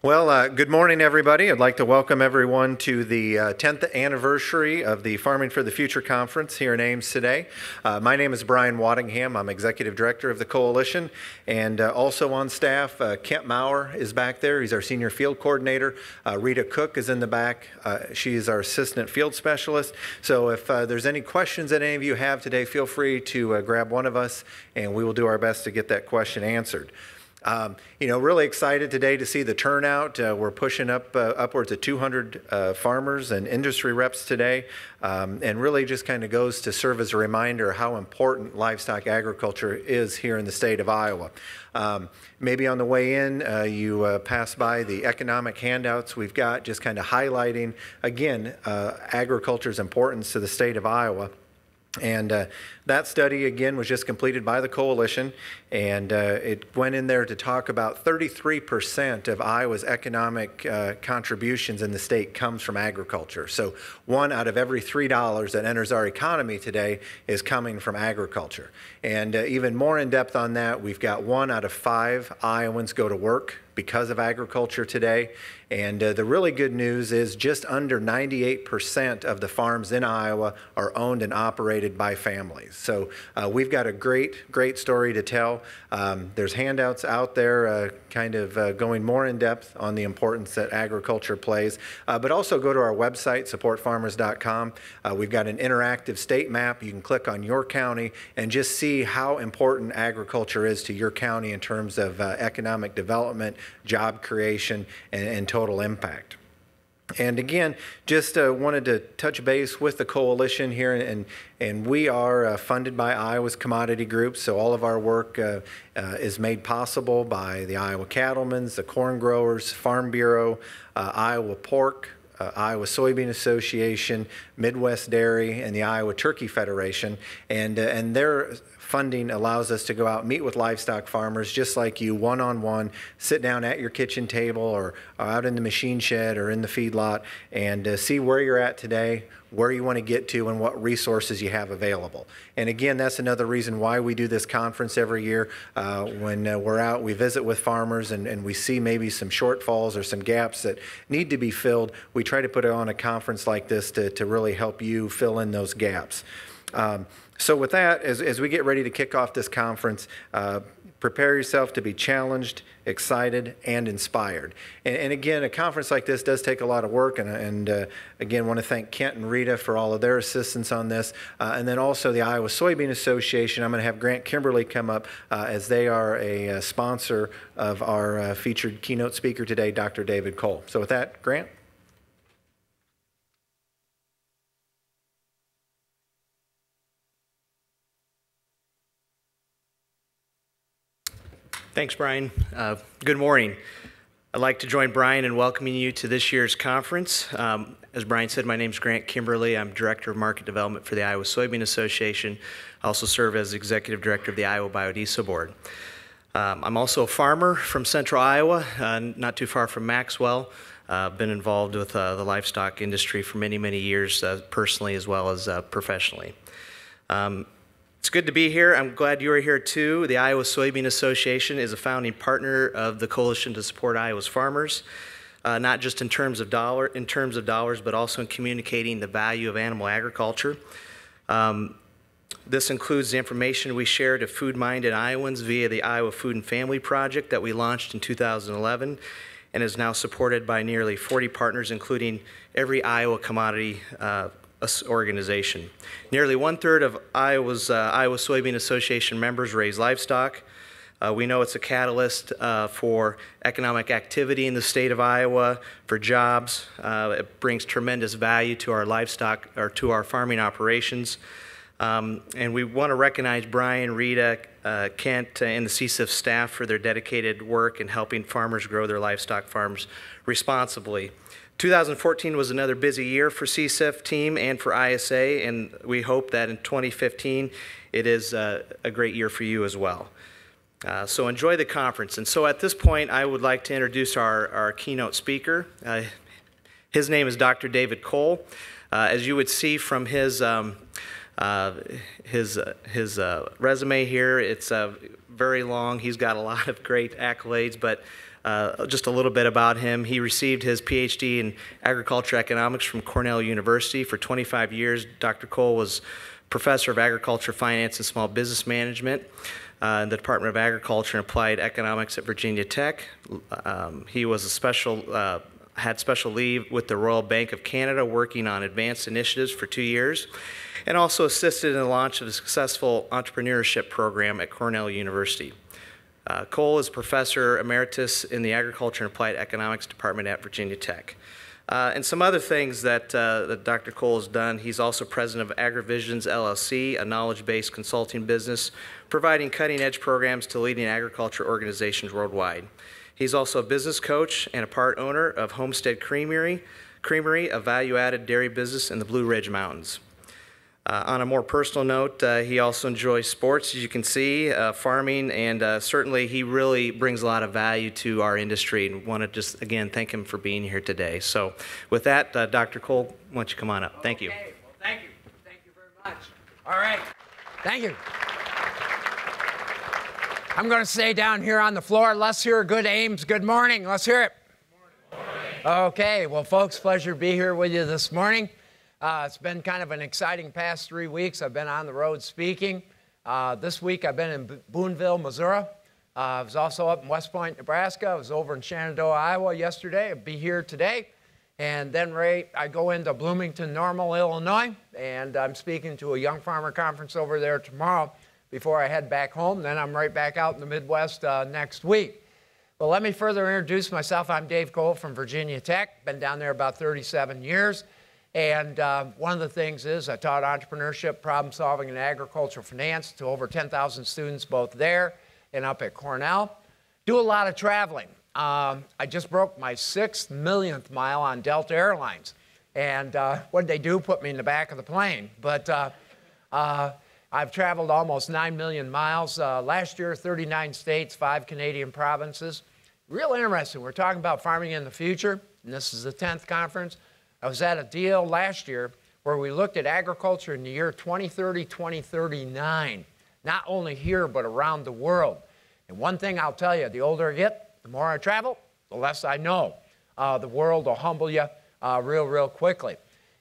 Good morning, everybody. I'd like to welcome everyone to the 10th anniversary of the Farming for the Future Conference here in Ames today. My name is Brian Waddingham. I'm Executive Director of the Coalition, and also on staff, Kent Maurer is back there. He's our Senior Field Coordinator. Rita Cook is in the back. She is our Assistant Field Specialist. So if there's any questions that any of you have today, feel free to grab one of us, and we will do our best to get that question answered. Really excited today to see the turnout. We're pushing upwards of 200 farmers and industry reps today, and really just kind of goes to serve as a reminder how important livestock agriculture is here in the state of Iowa. Maybe on the way in, you pass by the economic handouts we've got, just kind of highlighting, again, agriculture's importance to the state of Iowa. And that study, again, was just completed by the Coalition, and it went in there to talk about 33% of Iowa's economic contributions in the state comes from agriculture. So 1 out of every $3 that enters our economy today is coming from agriculture. And even more in depth on that, we've got 1 out of 5 Iowans go to work because of agriculture today. And the really good news is just under 98% of the farms in Iowa are owned and operated by families. So we've got a great story to tell. There's handouts out there kind of going more in depth on the importance that agriculture plays. But also go to our website, supportfarmers.com. We've got an interactive state map. You can click on your county and just see how important agriculture is to your county in terms of economic development, job creation, and total impact. And again, just wanted to touch base with the Coalition here, and we are funded by Iowa's commodity groups, so all of our work is made possible by the Iowa Cattlemen's, the Corn Growers, Farm Bureau, Iowa Pork, Iowa Soybean Association, Midwest Dairy, and the Iowa Turkey Federation, and their funding allows us to go out and meet with livestock farmers just like you, one-on-one, sit down at your kitchen table or out in the machine shed or in the feedlot and see where you're at today, where you want to get to, and what resources you have available. And again, that's another reason why we do this conference every year. When we're out, we visit with farmers and we see maybe some shortfalls or some gaps that need to be filled. We try to put on a conference like this to really help you fill in those gaps. So with that, as we get ready to kick off this conference, prepare yourself to be challenged, excited, and inspired. And again, a conference like this does take a lot of work, and again, want to thank Kent and Rita for all of their assistance on this, and then also the Iowa Soybean Association. I'm going to have Grant Kimberly come up as they are a sponsor of our featured keynote speaker today, Dr. David Kohl. So with that, Grant. Thanks, Brian. Good morning. I'd like to join Brian in welcoming you to this year's conference. As Brian said, my name is Grant Kimberly. I'm Director of Market Development for the Iowa Soybean Association. I also serve as Executive Director of the Iowa Biodiesel Board. I'm also a farmer from central Iowa, not too far from Maxwell. Been involved with the livestock industry for many, many years, personally as well as professionally. It's good to be here. I'm glad you are here too. The Iowa Soybean Association is a founding partner of the Coalition to Support Iowa's Farmers, not just in terms of dollars, but also in communicating the value of animal agriculture. This includes the information we share to food-minded Iowans via the Iowa Food and Family Project that we launched in 2011 and is now supported by nearly 40 partners, including every Iowa commodity organization. Nearly 1/3 of Iowa Soybean Association members raise livestock. We know it's a catalyst for economic activity in the state of Iowa, for jobs. It brings tremendous value to our livestock or to our farming operations. And we want to recognize Brian, Rita, Kent, and the CSIF staff for their dedicated work in helping farmers grow their livestock farms responsibly. 2014 was another busy year for CSIF team and for ISA, and we hope that in 2015 it is a great year for you as well. So enjoy the conference. And so at this point, I would like to introduce our keynote speaker. His name is Dr. David Kohl. As you would see from his resume here, it's very long. He's got a lot of great accolades, but Just a little bit about him. He received his PhD in agriculture economics from Cornell University. For 25 years, Dr. Kohl was professor of agriculture, finance, and small business management in the Department of Agriculture and Applied Economics at Virginia Tech. He was had special leave with the Royal Bank of Canada working on advanced initiatives for 2 years, and also assisted in the launch of a successful entrepreneurship program at Cornell University. Kohl is professor emeritus in the Agriculture and Applied Economics Department at Virginia Tech. And some other things that Dr. Kohl has done, he's also president of AgriVisions LLC, a knowledge-based consulting business providing cutting-edge programs to leading agriculture organizations worldwide. He's also a business coach and a part owner of Homestead Creamery, a value-added dairy business in the Blue Ridge Mountains. On a more personal note, he also enjoys sports, as you can see, farming, and certainly he really brings a lot of value to our industry, and want to just, again, thank him for being here today. So with that, Dr. Kohl, why don't you come on up? Thank you. Okay. Well, thank you. Thank you very much. All right. Thank you. I'm going to stay down here on the floor. Let's hear good Ames. Good morning. Let's hear it. Good morning. Okay. Well, folks, pleasure to be here with you this morning. It's been kind of an exciting past 3 weeks. I've been on the road speaking. This week I've been in Boonville, Missouri. I was also up in West Point, Nebraska. I was over in Shenandoah, Iowa yesterday. I'll be here today. And then I go into Bloomington, Normal, Illinois, and I'm speaking to a young farmer conference over there tomorrow before I head back home. Then I'm right back out in the Midwest next week. Well, let me further introduce myself. I'm Dave Kohl from Virginia Tech. Been down there about 37 years. And one of the things is I taught entrepreneurship, problem solving, and agricultural finance to over 10,000 students both there and up at Cornell. Do a lot of traveling. I just broke my 6 millionth mile on Delta Airlines. And what did they do? Put me in the back of the plane. But I've traveled almost 9 million miles. Last year, 39 states, 5 Canadian provinces. Real interesting. We're talking about farming in the future, and this is the 10th conference. I was at a deal last year where we looked at agriculture in the year 2030, 2039, not only here, but around the world. And one thing I'll tell you, the older I get, the more I travel, the less I know. The world will humble you real quickly.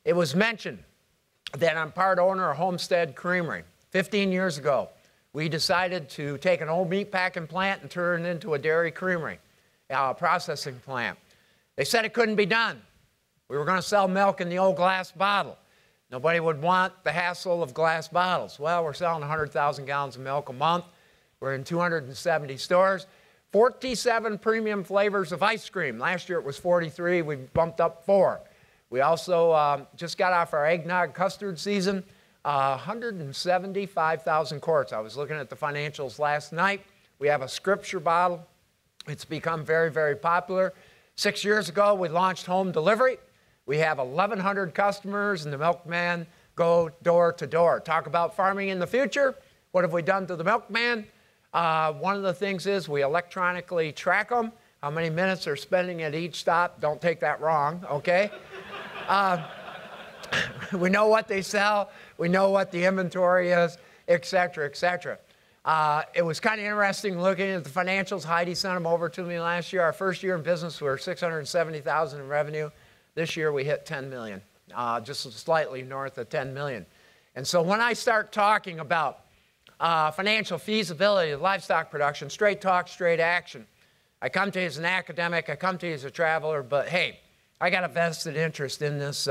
It was mentioned that I'm part owner of Homestead Creamery. 15 years ago, we decided to take an old meat packing plant and turn it into a dairy creamery, processing plant. They said it couldn't be done. We were going to sell milk in the old glass bottle. Nobody would want the hassle of glass bottles. Well, we're selling 100,000 gallons of milk a month. We're in 270 stores. 47 premium flavors of ice cream. Last year it was 43. We bumped up 4. We also just got off our eggnog custard season. 175,000 quarts. I was looking at the financials last night. We have a scripture bottle. It's become very popular. 6 years ago, we launched home delivery. We have 1,100 customers, and the milkman go door to door. Talk about farming in the future. What have we done to the milkman? One of the things is we electronically track them, how many minutes they're spending at each stop. Don't take that wrong, okay? We know what they sell. We know what the inventory is, et cetera, et cetera. It was kind of interesting looking at the financials. Heidi sent them over to me last year. Our first year in business, we were $670,000 in revenue. This year we hit 10 million, just slightly north of 10 million. And so when I start talking about financial feasibility of livestock production, straight talk, straight action, I come to you as an academic, I come to you as a traveler, but hey, I got a vested interest in this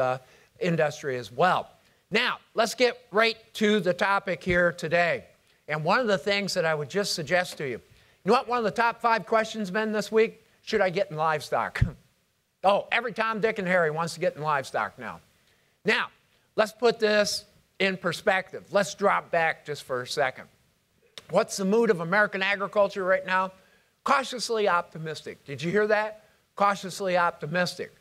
industry as well. Now, let's get right to the topic here today. And one of the things that I would just suggest to you, you know what one of the top 5 questions been this week? Should I get in livestock? Oh, every Tom, Dick, and Harry wants to get in livestock now. Now, let's put this in perspective. Let's drop back just for a second. What's the mood of American agriculture right now? Cautiously optimistic. Did you hear that? Cautiously optimistic.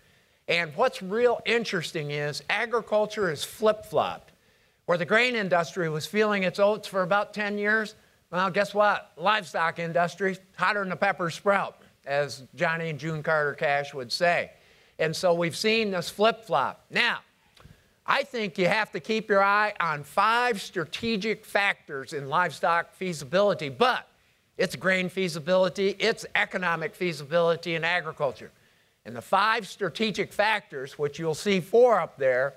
And what's real interesting is agriculture is flip-flopped. Where the grain industry was feeling its oats for about 10 years, well, guess what? Livestock industry, hotter than a pepper sprout, as Johnny and June Carter Cash would say. And so we've seen this flip-flop. Now, I think you have to keep your eye on 5 strategic factors in livestock feasibility, but it's grain feasibility, it's economic feasibility in agriculture. And the 5 strategic factors, which you'll see 4 up there,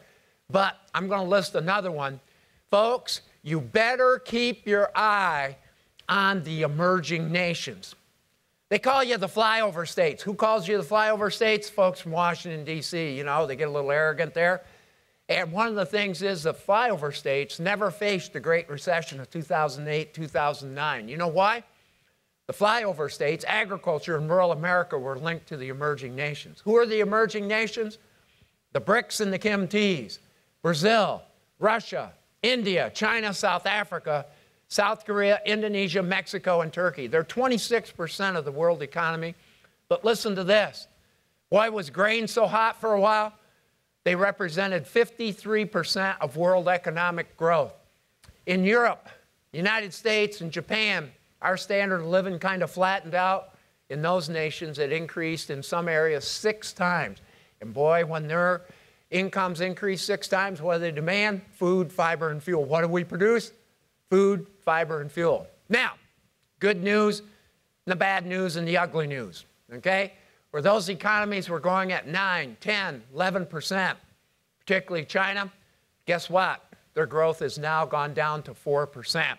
but I'm going to list another one. Folks, you better keep your eye on the emerging nations. They call you the flyover states. Who calls you the flyover states? Folks from Washington, D.C. You know, they get a little arrogant there. And one of the things is the flyover states never faced the Great Recession of 2008, 2009. You know why? The flyover states, agriculture and rural America were linked to the emerging nations. Who are the emerging nations? The BRICS and the KMTs. Brazil, Russia, India, China, South Africa, South Korea, Indonesia, Mexico, and Turkey. They're 26% of the world economy. But listen to this. Why was grain so hot for a while? They represented 53% of world economic growth. In Europe, United States, and Japan, our standard of living kind of flattened out. In those nations, it increased in some areas 6 times. And boy, when their incomes increase 6 times, what do they demand? Food, fiber, and fuel. What do we produce? Food, fiber, and fuel. Now, good news, the bad news, and the ugly news, okay? Where those economies were growing at 9, 10, 11%, particularly China, guess what? Their growth has now gone down to 4%.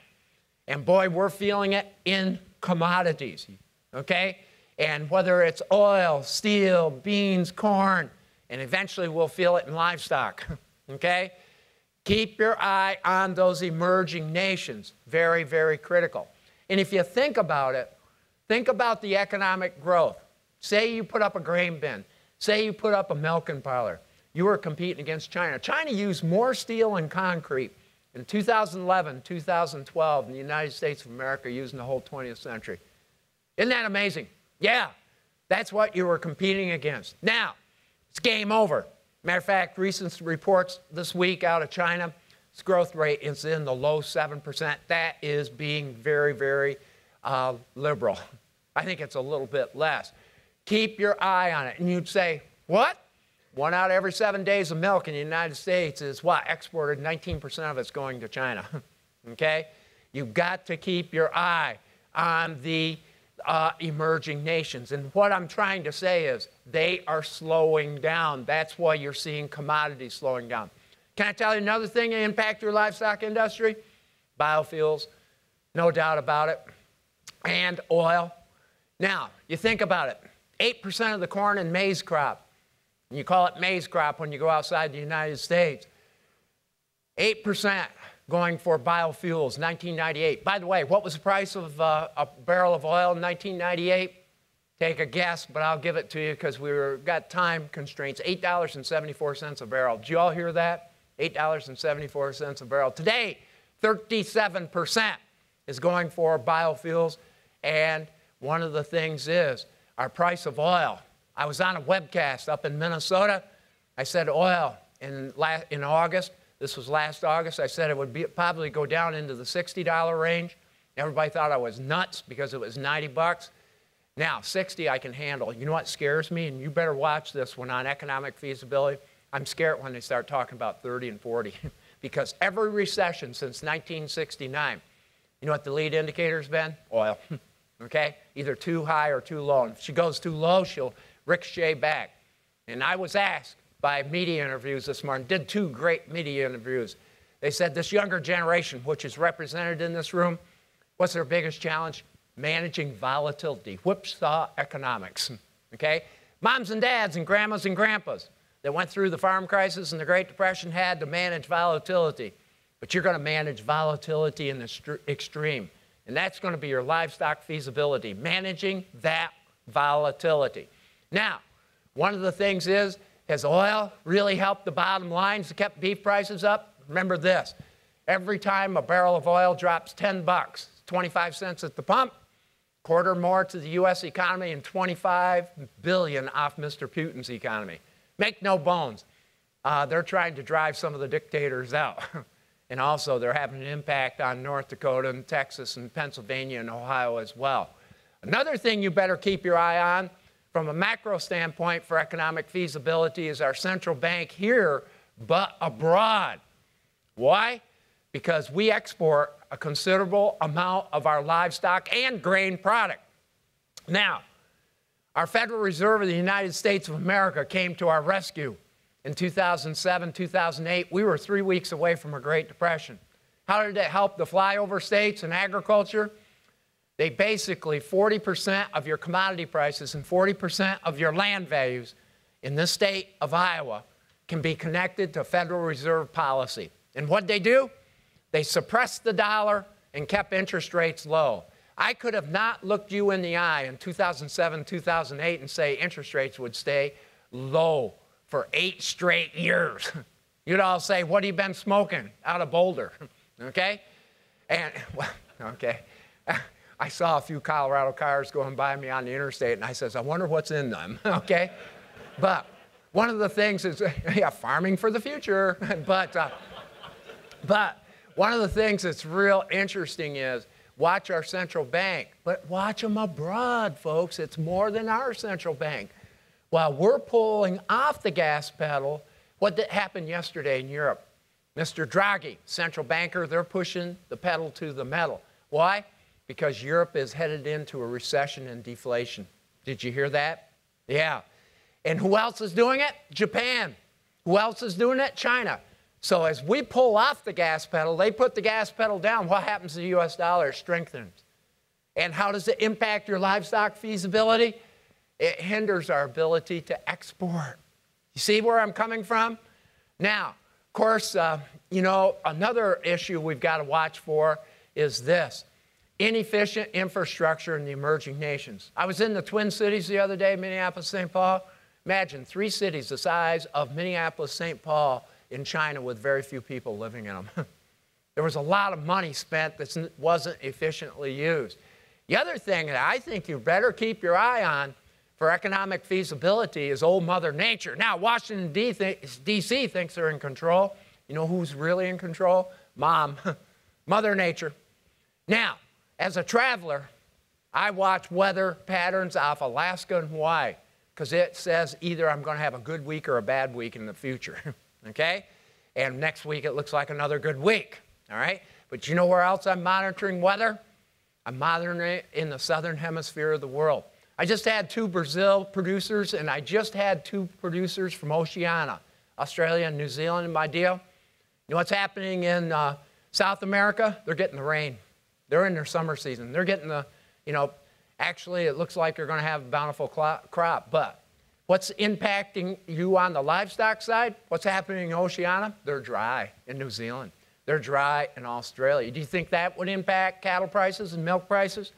And boy, we're feeling it in commodities, okay? And whether it's oil, steel, beans, corn, and eventually we'll feel it in livestock, okay? Keep your eye on those emerging nations. Very, very critical. And if you think about it, think about the economic growth. Say you put up a grain bin. Say you put up a milking parlor. You were competing against China. China used more steel and concrete in 2011, 2012 than the United States of America used in the whole 20th century. Isn't that amazing? Yeah, that's what you were competing against. Now, it's game over. Matter of fact, recent reports this week out of China, its growth rate is in the low 7%. That is being very, very liberal. I think it's a little bit less. Keep your eye on it. And you'd say, what? 1 out of every 7 days of milk in the United States is what? Exported. 19% of it's going to China. Okay? You've got to keep your eye on the emerging nations. And what I'm trying to say is they are slowing down. That's why you're seeing commodities slowing down. Can I tell you another thing that impacts your livestock industry? Biofuels, no doubt about it, and oil. Now, you think about it. 8% of the corn and maize crop. And you call it maize crop when you go outside the United States. 8% going for biofuels, 1998. By the way, what was the price of a barrel of oil in 1998? Take a guess, but I'll give it to you because got time constraints. $8.74 a barrel. Did you all hear that? $8.74 a barrel. Today, 37% is going for biofuels. And one of the things is our price of oil. I was on a webcast up in Minnesota. I said oil in August. This was last August. I said it would probably go down into the $60 range. Everybody thought I was nuts because it was 90 bucks. Now, 60 I can handle. You know what scares me? And you better watch this one on economic feasibility. I'm scared when they start talking about 30 and 40 because every recession since 1969, you know what the lead indicator's been? Oil, okay? Either too high or too low. And if she goes too low, she'll ricochet back. And I was asked by media interviews this morning, did 2 great media interviews. They said this younger generation, which is represented in this room, what's their biggest challenge? Managing volatility, whipsaw economics, okay? Moms and dads and grandmas and grandpas that went through the farm crisis and the Great Depression had to manage volatility. But you're going to manage volatility in the extreme. And that's going to be your livestock feasibility, managing that volatility. Now, one of the things is, has oil really helped the bottom lines, kept beef prices up? Remember this, every time a barrel of oil drops 10 bucks, 25 cents at the pump, quarter more to the U.S. economy and 25 billion off Mr. Putin's economy. Make no bones, they're trying to drive some of the dictators out. And also they're having an impact on North Dakota and Texas and Pennsylvania and Ohio as well. Another thing you better keep your eye on from a macro standpoint for economic feasibility is our central bank here, but abroad. Why? because we export a considerable amount of our livestock and grain product. Now, our Federal Reserve of the United States of America came to our rescue in 2007, 2008. We were 3 weeks away from a Great Depression. How did it help the flyover states and agriculture? They basically, 40% of your commodity prices and 40% of your land values in this state of Iowa can be connected to Federal Reserve policy. And what they do? They suppressed the dollar and kept interest rates low. I could have not looked you in the eye in 2007, 2008 and say interest rates would stay low for 8 straight years. You'd all say, what have you been smoking out of Boulder? Okay? And, well, okay. I saw a few Colorado cars going by me on the interstate, and I says, I wonder what's in them, okay? But one of the things is, yeah, farming for the future. But one of the things that's real interesting is watch our central bank, but watch them abroad, folks. It's more than our central bank. While we're pulling off the gas pedal, what did happen yesterday in Europe? Mr. Draghi, central banker, they're pushing the pedal to the metal. Why? Because Europe is headed into a recession and deflation. Did you hear that? Yeah. And who else is doing it? Japan. Who else is doing it? China. So as we pull off the gas pedal, they put the gas pedal down. What happens to the U.S. dollar? It strengthens. And how does it impact your livestock feasibility? It hinders our ability to export. You see where I'm coming from? Now, of course, you know, another issue we've got to watch for is this: inefficient infrastructure in the emerging nations. I was in the Twin Cities the other day, Minneapolis, St. Paul. Imagine 3 cities the size of Minneapolis, St. Paul in China with very few people living in them. There was a lot of money spent that wasn't efficiently used. The other thing that I think you better keep your eye on for economic feasibility is old Mother Nature. Now, Washington, D.C. thinks they're in control. You know who's really in control? Mom, Mother Nature. Now, as a traveler, I watch weather patterns off Alaska and Hawaii because it says either I'm going to have a good week or a bad week in the future, okay? And next week it looks like another good week, all right? But you know where else I'm monitoring weather? I'm monitoring it in the southern hemisphere of the world. I just had 2 Brazil producers, and I just had 2 producers from Oceania, Australia and New Zealand in my deal. You know what's happening in South America? They're getting the rain. They're in their summer season. They're getting the, you know, actually it looks like they're going to have a bountiful crop. But what's impacting you on the livestock side? What's happening in Oceania? They're dry in New Zealand. They're dry in Australia. Do you think that would impact cattle prices and milk prices?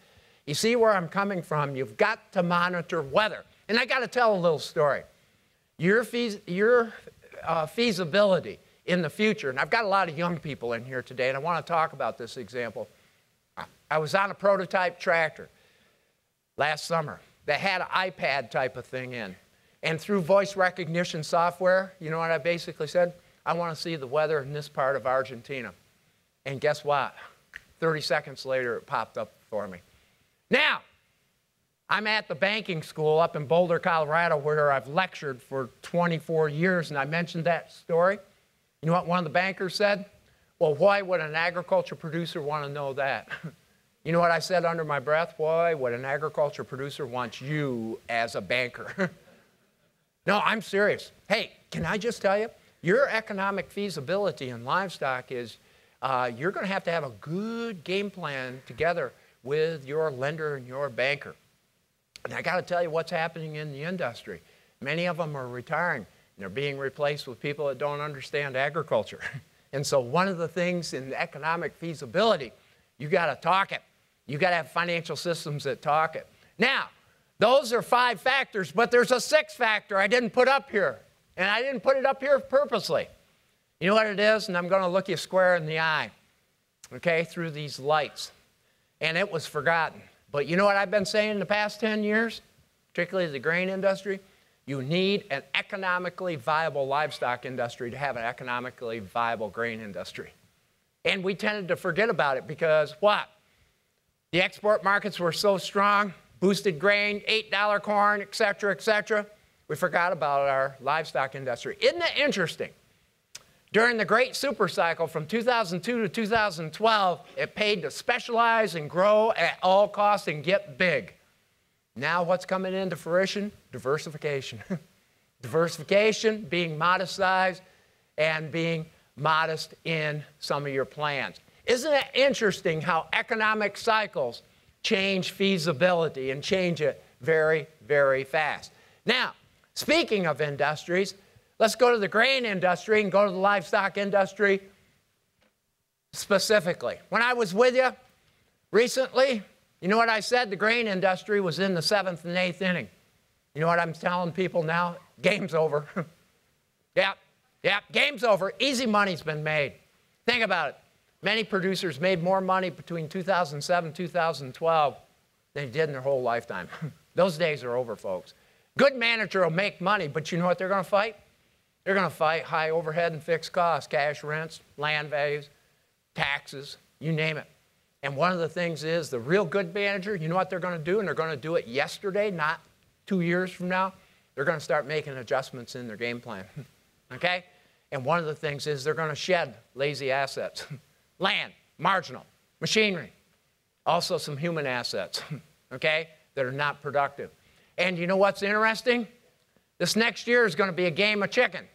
You see where I'm coming from? You've got to monitor weather. And I got to tell a little story. Your feasibility in the future, and I've got a lot of young people in here today, and I want to talk about this example. I was on a prototype tractor last summer that had an iPad type of thing in. And through voice recognition software, you know what I basically said? I want to see the weather in this part of Argentina. And guess what? 30 seconds later, it popped up for me. Now, I'm at the banking school up in Boulder, Colorado, where I've lectured for 24 years, and I mentioned that story. You know what one of the bankers said? Well, why would an agriculture producer want to know that? You know what I said under my breath? Why would an agriculture producer want you as a banker? No, I'm serious. Hey, can I just tell you? Your economic feasibility in livestock is you're going to have a good game plan together with your lender and your banker. And I got to tell you what's happening in the industry. Many of them are retiring, and they're being replaced with people that don't understand agriculture. And so one of the things in economic feasibility, you got to talk it. You got to have financial systems that talk it. Now, those are 5 factors, but there's a 6th factor I didn't put up here. And I didn't put it up here purposely. You know what it is? And I'm going to look you square in the eye, okay, through these lights. And it was forgotten. But you know what I've been saying in the past 10 years, particularly the grain industry? You need an economically viable livestock industry to have an economically viable grain industry. And we tended to forget about it because what? The export markets were so strong, boosted grain, $8 corn, et cetera, et cetera. We forgot about our livestock industry. Isn't it interesting? During the great super cycle from 2002 to 2012, it paid to specialize and grow at all costs and get big. Now what's coming into fruition? Diversification. Diversification, being modest size, and being modest in some of your plans. Isn't it interesting how economic cycles change feasibility and change it very, very fast? Now, speaking of industries, let's go to the grain industry and go to the livestock industry specifically. When I was with you recently, you know what I said? The grain industry was in the 7th and 8th inning. You know what I'm telling people now? Game's over. Yep, game's over. Easy money's been made. Think about it. Many producers made more money between 2007 and 2012 than they did in their whole lifetime. Those days are over, folks. Good manager will make money, but you know what they're going to fight? They're going to fight high overhead and fixed costs, cash rents, land values, taxes, you name it. And one of the things is the real good manager, you know what they're going to do? And they're going to do it yesterday, not 2 years from now. They're going to start making adjustments in their game plan. Okay? And one of the things is they're going to shed lazy assets. Land, marginal, machinery, also some human assets, okay, that are not productive. And you know what's interesting? This next year is going to be a game of chicken,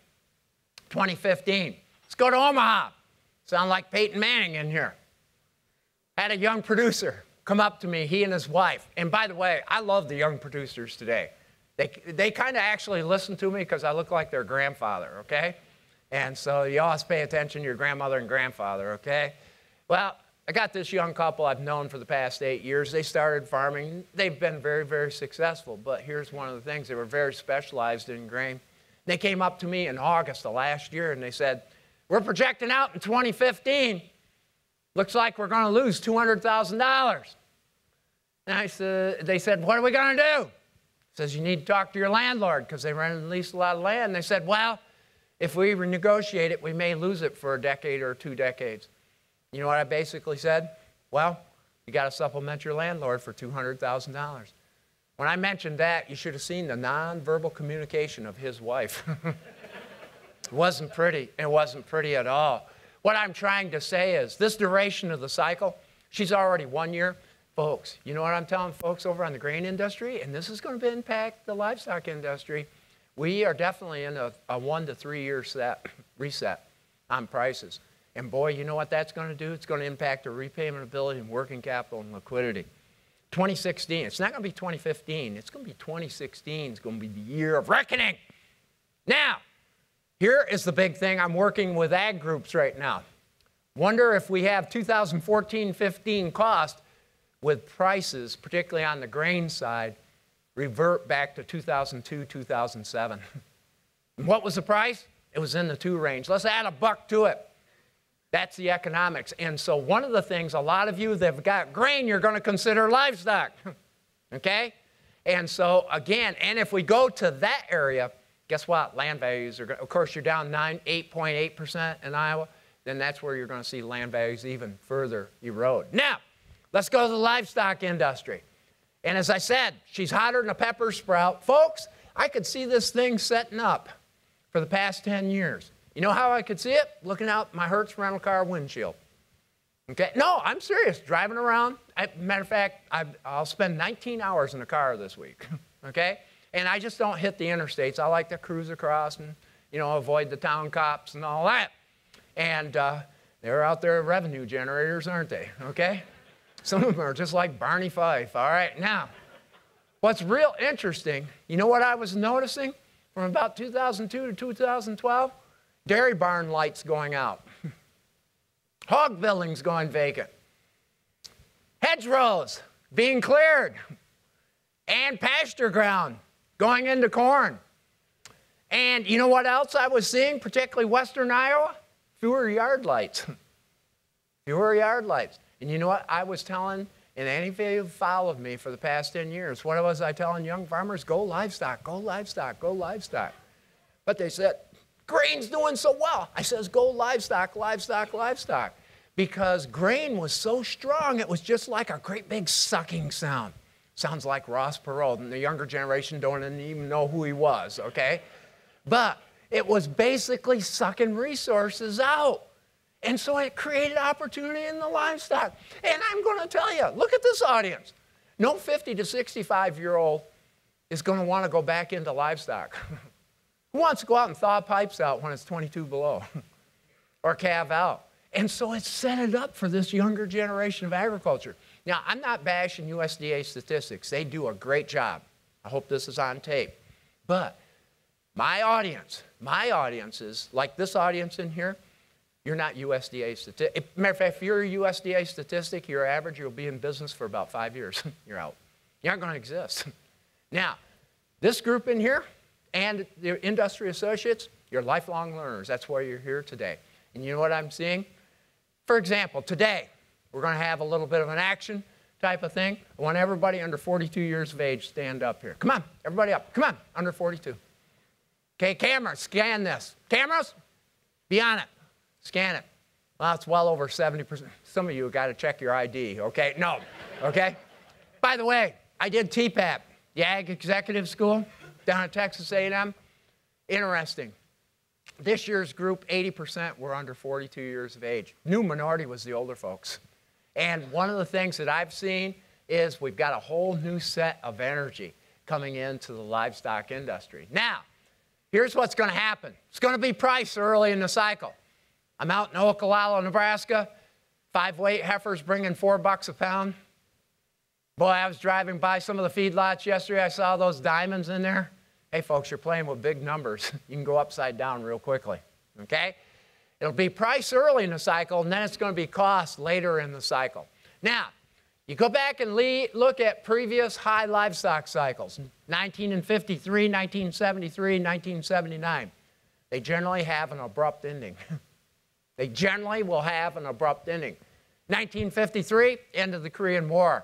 2015. Let's go to Omaha. Sound like Peyton Manning in here. Had a young producer come up to me, he and his wife. And by the way, I love the young producers today. They kind of actually listen to me because I look like their grandfather, okay? And so you always pay attention to your grandmother and grandfather, okay? Well, I got this young couple I've known for the past 8 years. They started farming. They've been very, very successful. But here's one of the things. They were very specialized in grain. They came up to me in August of last year, and they said, we're projecting out in 2015. Looks like we're going to lose $200,000. And they said, what are we going to do? Says, you need to talk to your landlord because they rent and lease a lot of land. And they said, well, if we renegotiate it, we may lose it for a decade or 2 decades. You know what I basically said? Well, you got to supplement your landlord for $200,000. When I mentioned that, you should have seen the nonverbal communication of his wife. It wasn't pretty. It wasn't pretty at all. What I'm trying to say is this duration of the cycle, she's already 1 year. Folks, you know what I'm telling folks over on the grain industry? And this is going to impact the livestock industry. We are definitely in a 1 to 3 year reset on prices. And boy, you know what that's going to do? It's going to impact our repayment ability and working capital and liquidity. 2016, it's not going to be 2015. It's going to be 2016. It's going to be the year of reckoning. Now, here is the big thing. I'm working with ag groups right now. Wonder if we have 2014-15 cost with prices, particularly on the grain side, revert back to 2002, 2007. And what was the price? It was in the 2 range. Let's add $1 to it. That's the economics. And so one of the things, a lot of you that have got grain, you're going to consider livestock. Okay? And so again, and if we go to that area, guess what? Land values are, of course, you're down 8.8% in Iowa, then that's where you're going to see land values even further erode. Now, let's go to the livestock industry. And as I said, she's hotter than a pepper sprout. Folks, I could see this thing setting up for the past 10 years. You know how I could see it? Looking out my Hertz rental car windshield. Okay? No, I'm serious. Driving around. Matter of fact, I'll spend 19 hours in the car this week. Okay? And I just don't hit the interstates. I like to cruise across and, you know, avoid the town cops and all that. And they're out there revenue generators, aren't they? Okay? Some of them are just like Barney Fife. All right, now, what's real interesting, you know what I was noticing from about 2002 to 2012? Dairy barn lights going out. Hog buildings going vacant. Hedgerows being cleared. And pasture ground going into corn. And you know what else I was seeing, particularly western Iowa? Fewer yard lights. Fewer yard lights. And you know what I was telling, and any of you who followed me for the past 10 years, what was I telling young farmers? Go livestock, go livestock, go livestock. But they said, grain's doing so well. I says, go livestock, livestock, livestock. Because grain was so strong, it was just like a great big sucking sound. Sounds like Ross Perot, and the younger generation don't even know who he was, okay? But It was basically sucking resources out. And so it created opportunity in the livestock. And I'm going to tell you, look at this audience. No 50 to 65-year-old is going to want to go back into livestock. Who wants to go out and thaw pipes out when it's 22 below? Or calve out? And so it set it up for this younger generation of agriculture. Now, I'm not bashing USDA statistics. They do a great job. I hope this is on tape. But my audience is, like this audience in here, you're not USDA statistic. Matter of fact, if you're a USDA statistic, your average, you'll be in business for about 5 years. You're out. You aren't going to exist. Now, this group in here and the industry associates, you're lifelong learners. That's why you're here today. And you know what I'm seeing? For example, today, we're going to have a little bit of an action type of thing. I want everybody under 42 years of age stand up here. Come on, everybody up. Come on, under 42. Okay, cameras, scan this. Cameras, be on it. Scan it. Well, it's well over 70%. Some of you have got to check your ID, okay? No, okay? By the way, I did TPAP, the Ag Executive School down at Texas A&M. Interesting. This year's group, 80% were under 42 years of age. New minority was the older folks. And one of the things that I've seen is we've got a whole new set of energy coming into the livestock industry. Now, here's what's going to happen. It's going to be priced early in the cycle. I'm out in Ocala, Nebraska, 5-weight heifers bringing $4 a pound. Boy, I was driving by some of the feedlots yesterday. I saw those diamonds in there. Hey, folks, you're playing with big numbers. You can go upside down real quickly, okay? It'll be price early in the cycle, and then it's going to be cost later in the cycle. Now, you go back and look at previous high livestock cycles, 1953, 1973, 1979. They generally have an abrupt ending. They generally will have an abrupt ending. 1953, end of the Korean War,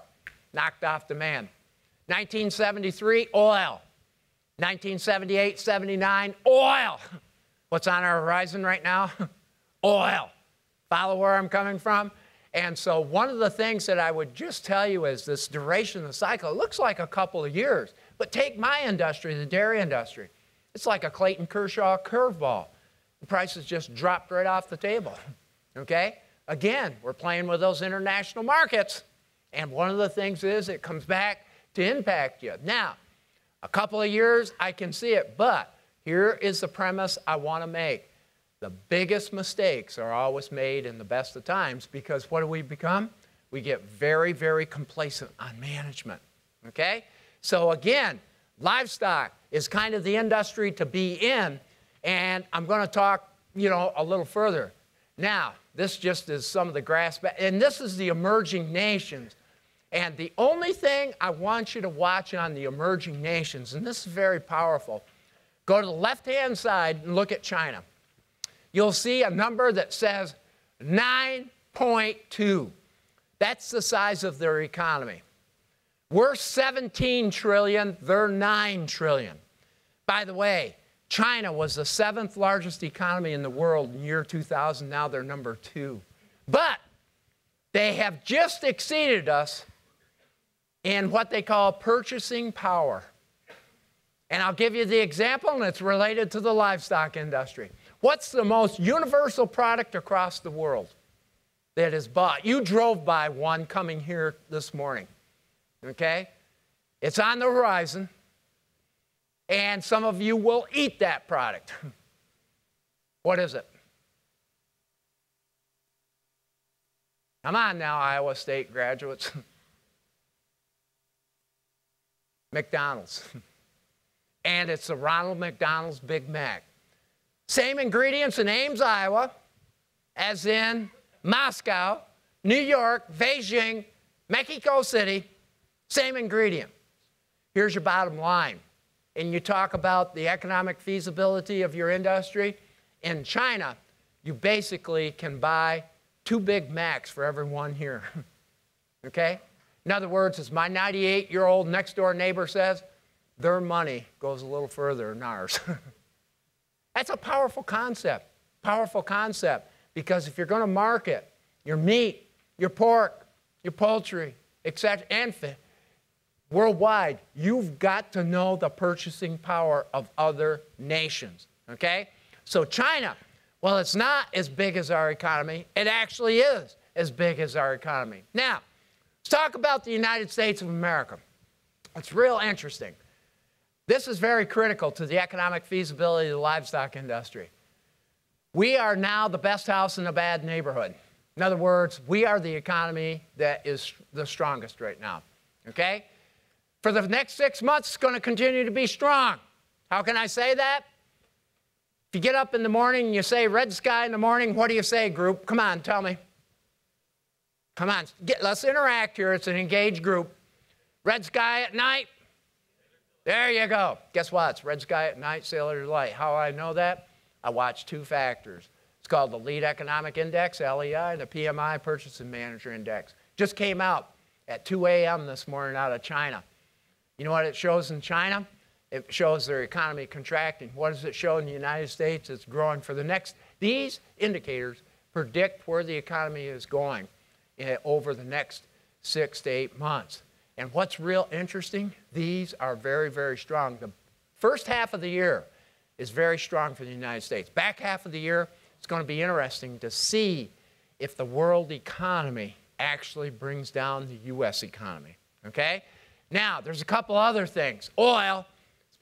knocked off demand. 1973, oil. 1978, 79, oil. What's on our horizon right now? Oil. Follow where I'm coming from? And so one of the things that I would just tell you is this duration of the cycle, it looks like a couple of years. But take my industry, the dairy industry. It's like a Clayton Kershaw curveball. The prices just dropped right off the table, okay? Again, we're playing with those international markets. And one of the things is it comes back to impact you. Now, a couple of years, I can see it, but here is the premise I want to make. The biggest mistakes are always made in the best of times because what do we become? We get very, very complacent on management, okay? So again, livestock is kind of the industry to be in, and I'm going to talk, a little further. Now, this just is some of the grass, and this is the emerging nations. And the only thing I want you to watch on the emerging nations, and this is very powerful, go to the left-hand side and look at China. You'll see a number that says 9.2. That's the size of their economy. We're 17 trillion, they're 9 trillion. By the way, China was the 7th largest economy in the world in year 2000. Now they're number 2. But they have just exceeded us in what they call purchasing power. And I'll give you the example, and it's related to the livestock industry. What's the most universal product across the world that is bought? You drove by one coming here this morning, okay? It's on the horizon, and some of you will eat that product. What is it? Come on now, Iowa State graduates. McDonald's. And it's the Ronald McDonald's Big Mac. Same ingredients in Ames, Iowa, as in Moscow, New York, Beijing, Mexico City, same ingredient. Here's your bottom line. And you talk about the economic feasibility of your industry. In China, you basically can buy 2 Big Macs for every one here, okay? In other words, as my 98-year-old next-door neighbor says, their money goes a little further than ours. That's a powerful concept, because if you're going to market your meat, your pork, your poultry, etc., and fish, worldwide, you've got to know the purchasing power of other nations, okay? So China, well, it's not as big as our economy. It actually is as big as our economy. Now, let's talk about the United States of America. It's real interesting. This is very critical to the economic feasibility of the livestock industry. We are now the best house in a bad neighborhood. In other words, we are the economy that is the strongest right now, okay? For the next 6 months, it's going to continue to be strong. How can I say that? If you get up in the morning and you say red sky in the morning, what do you say, group? Come on, tell me. Come on, let's interact here. It's an engaged group. Red sky at night? There you go. Guess what? It's red sky at night, sailor's light. How do I know that? I watch 2 factors. It's called the Lead Economic Index, LEI, and the PMI, Purchasing Manager Index. Just came out at 2 a.m. this morning out of China. You know what it shows in China? It shows their economy contracting. What does it show in the United States? It's growing for the next. These indicators predict where the economy is going over the next 6 to 8 months. And what's real interesting, these are very, very strong. The first half of the year is very strong for the United States. Back half of the year, it's going to be interesting to see if the world economy actually brings down the U.S. economy, okay? Now, there's a couple other things. Oil.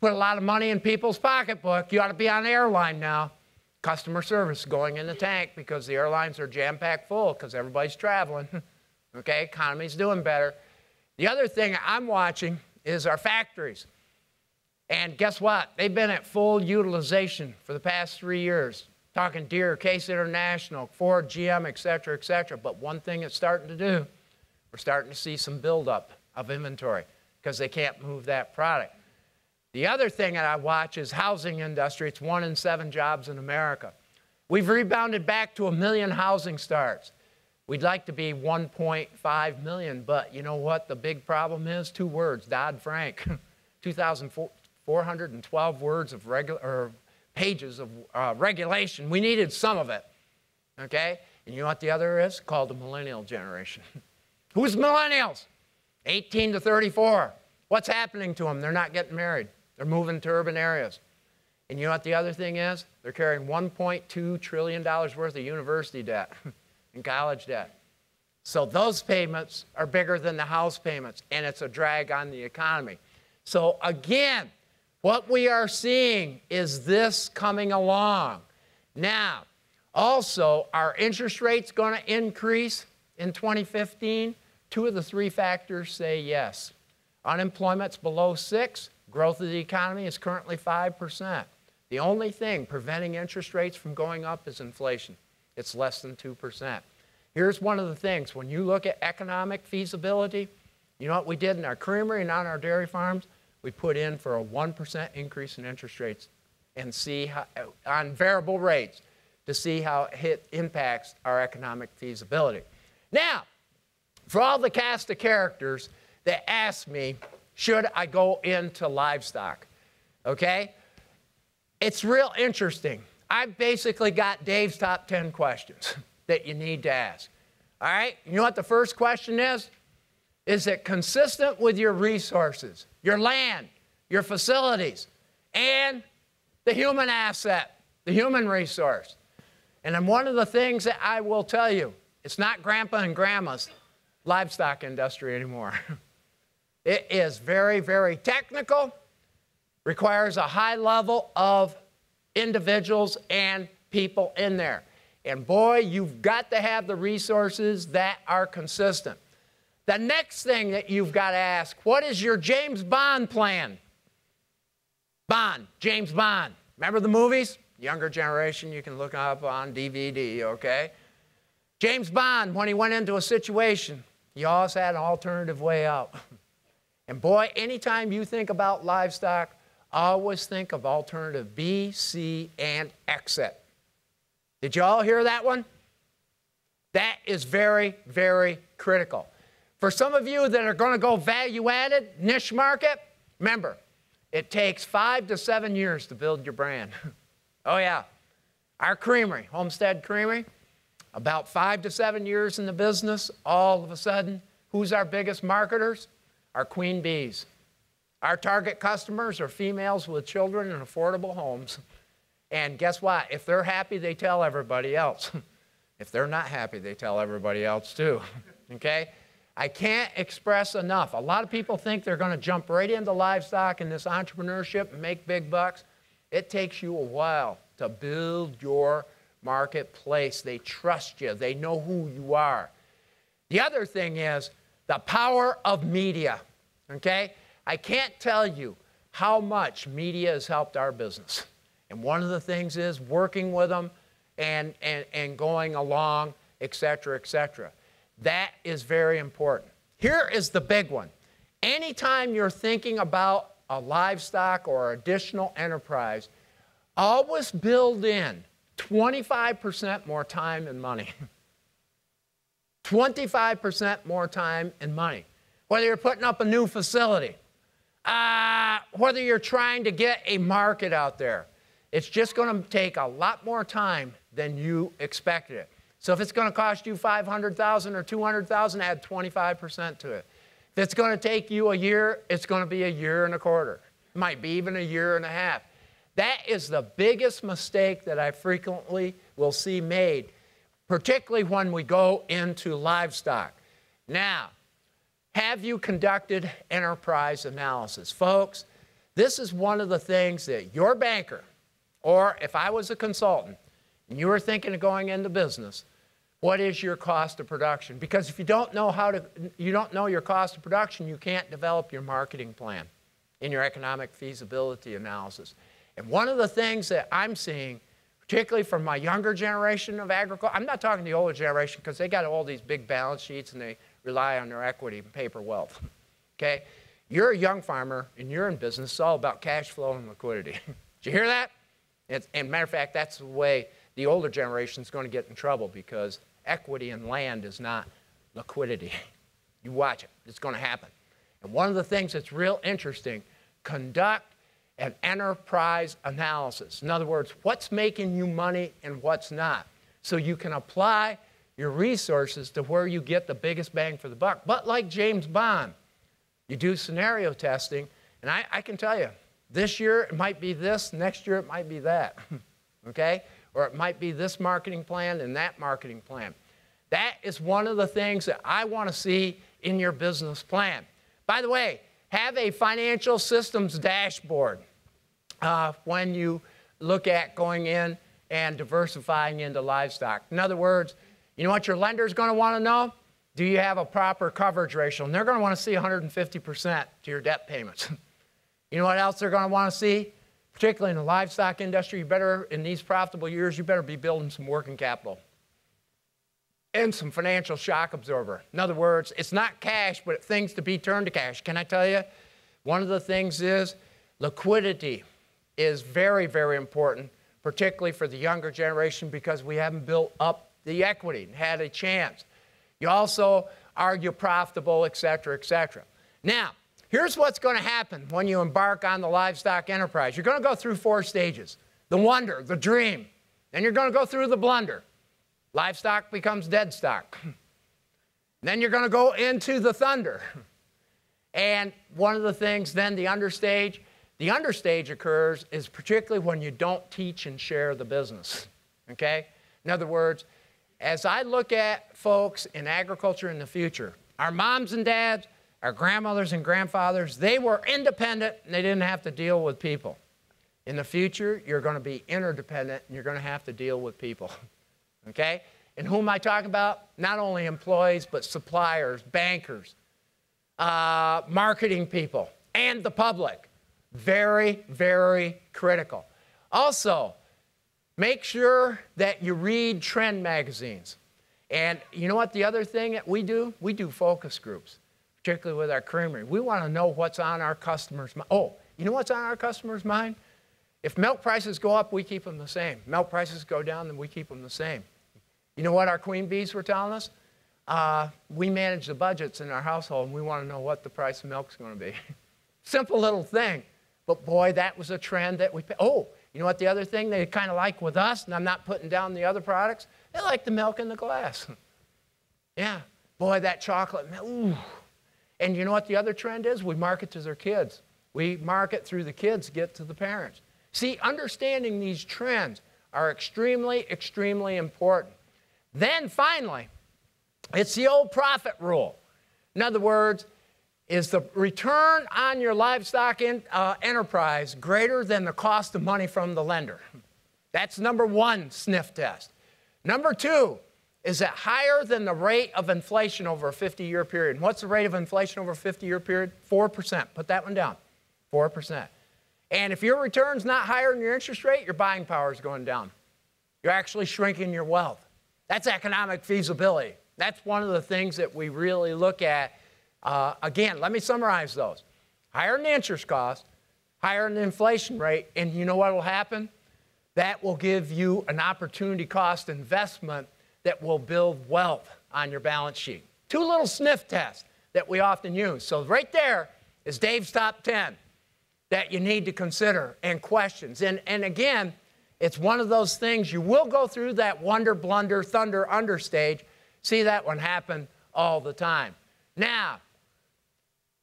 Put a lot of money in people's pocketbook. You ought to be on an airline now. Customer service going in the tank because the airlines are jam-packed full because everybody's traveling. Okay, economy's doing better. The other thing I'm watching is our factories. And guess what? They've been at full utilization for the past 3 years. Talking Deere, Case International, Ford, GM, et cetera, but one thing it's starting to do, we're starting to see some buildup of inventory because they can't move that product. The other thing that I watch is housing industry. It's 1 in 7 jobs in America. We've rebounded back to 1 million housing starts. We'd like to be 1.5 million, but you know what the big problem is? 2 words, Dodd-Frank. 2,412 words of pages of regulation. We needed some of it, okay? And you know what the other is? Called the millennial generation. Who's millennials? 18 to 34. What's happening to them? They're not getting married. They're moving to urban areas. And you know what the other thing is? They're carrying $1.2 trillion worth of university debt and college debt. So those payments are bigger than the house payments, and it's a drag on the economy. So again, what we are seeing is this coming along. Now, also, are interest rates going to increase in 2015? 2 of the 3 factors say yes. Unemployment's below 6. Growth of the economy is currently 5%. The only thing preventing interest rates from going up is inflation. It's less than 2%. Here's one of the things. When you look at economic feasibility, you know what we did in our creamery and on our dairy farms? We put in for a 1% increase in interest rates and see how, on variable rates to see how it impacts our economic feasibility. Now, for all the cast of characters that ask me, should I go into livestock? Okay? It's real interesting. I've basically got Dave's top 10 questions that you need to ask. All right? You know what the first question is? Is it consistent with your resources, your land, your facilities, and the human asset, the human resource? And then one of the things that I will tell you, it's not grandpa and grandma's livestock industry anymore. It is very, very technical, requires a high level of individuals and people in there. And boy, you've got to have the resources that are consistent. The next thing that you've got to ask, what is your James Bond plan? Bond, James Bond. Remember the movies? Younger generation, you can look up on DVD, okay? James Bond, when he went into a situation, he always had an alternative way out. And boy, anytime you think about livestock, always think of alternative B, C, and exit. Did you all hear that one? That is very, very critical. For some of you that are going to go value-added, niche market, remember, it takes 5 to 7 years to build your brand. Oh, yeah. Our creamery, Homestead Creamery, about 5 to 7 years in the business, all of a sudden, who's our biggest marketers? Our queen bees. Our target customers are females with children in affordable homes. And guess what? If they're happy, they tell everybody else. If they're not happy, they tell everybody else too, okay? I can't express enough. A lot of people think they're going to jump right into livestock and this entrepreneurship and make big bucks. It takes you a while to build your marketplace. They trust you. They know who you are. The other thing is the power of media, okay? I can't tell you how much media has helped our business. And one of the things is working with them and going along, et cetera, et cetera. That is very important. Here is the big one. Anytime you're thinking about a livestock or additional enterprise, always build in 25% more time and money. 25% more time and money. Whether you're putting up a new facility, whether you're trying to get a market out there, it's just going to take a lot more time than you expected it. So if it's going to cost you $500,000 or $200,000, add 25% to it. If it's going to take you a year, it's going to be a year and a quarter. It might be even a year and a half. That is the biggest mistake that I frequently will see made, particularly when we go into livestock. Now, have you conducted enterprise analysis? Folks, this is one of the things that your banker, or if I was a consultant, and you were thinking of going into business, what is your cost of production? Because if you don't know your cost of production, you can't develop your marketing plan in your economic feasibility analysis. And one of the things that I'm seeing, particularly from my younger generation of agriculture, I'm not talking the older generation because they got all these big balance sheets and they rely on their equity and paper wealth, okay? You're a young farmer and you're in business, it's all about cash flow and liquidity. Did you hear that? And matter of fact, that's the way the older generation is going to get in trouble because equity in land is not liquidity. You watch it. It's going to happen. And one of the things that's real interesting, conduct an enterprise analysis. In other words, what's making you money and what's not, so you can apply your resources to where you get the biggest bang for the buck. But like James Bond, you do scenario testing, and I can tell you, this year it might be this, next year it might be that, okay? Or it might be this marketing plan and that marketing plan. That is one of the things that I want to see in your business plan. By the way, have a financial systems dashboard when you look at going in and diversifying into livestock. In other words, you know what your lender is going to want to know? Do you have a proper coverage ratio? And they're going to want to see 150% to your debt payments. You know what else they're going to want to see? Particularly in the livestock industry, you better, in these profitable years, you better be building some working capital and some financial shock absorber. In other words, it's not cash, but things to be turned to cash. Can I tell you? One of the things is liquidity is very, very important, particularly for the younger generation because we haven't built up the equity and had a chance. You also argue profitable, et cetera, et cetera. Now, here's what's going to happen when you embark on the livestock enterprise. You're going to go through 4 stages. The wonder, the dream. Then you're going to go through the blunder. Livestock becomes dead stock. Then you're going to go into the thunder. And one of the things then, the understage occurs is particularly when you don't teach and share the business, okay? In other words, as I look at folks in agriculture in the future, our moms and dads, our grandmothers and grandfathers, they were independent and they didn't have to deal with people. In the future, you're going to be interdependent and you're going to have to deal with people, okay? And who am I talking about? Not only employees, but suppliers, bankers, marketing people, and the public. Very, very critical. Also, make sure that you read trend magazines. And you know what the other thing that we do? We do focus groups, particularly with our creamery. We want to know what's on our customers' mind. Oh, you know what's on our customers' mind? If milk prices go up, we keep them the same. Milk prices go down, then we keep them the same. You know what our queen bees were telling us? We manage the budgets in our household, and we want to know what the price of milk is going to be. Simple little thing. But boy, that was a trend that we... Oh, you know what the other thing they kind of like with us, and I'm not putting down the other products? They like the milk in the glass. Yeah. Boy, that chocolate, ooh. And you know what the other trend is? We market to their kids. We market through the kids, get to the parents. See, understanding these trends are extremely, extremely important. Then finally, it's the old profit rule. In other words, is the return on your livestock enterprise greater than the cost of money from the lender? That's number one sniff test. Number two, is it higher than the rate of inflation over a 50-year period? And what's the rate of inflation over a 50-year period? 4%. Put that one down. 4%. And if your return's not higher than your interest rate, your buying power is going down. You're actually shrinking your wealth. That's economic feasibility. That's one of the things that we really look at. Again, let me summarize those. Higher than the interest cost, higher than the inflation rate, and you know what will happen? That will give you an opportunity cost investment that will build wealth on your balance sheet. Two little sniff tests that we often use. So right there is Dave's top 10 that you need to consider and questions. And again, it's one of those things you will go through that wonder, blunder, thunder, understage. See that one happen all the time. Now,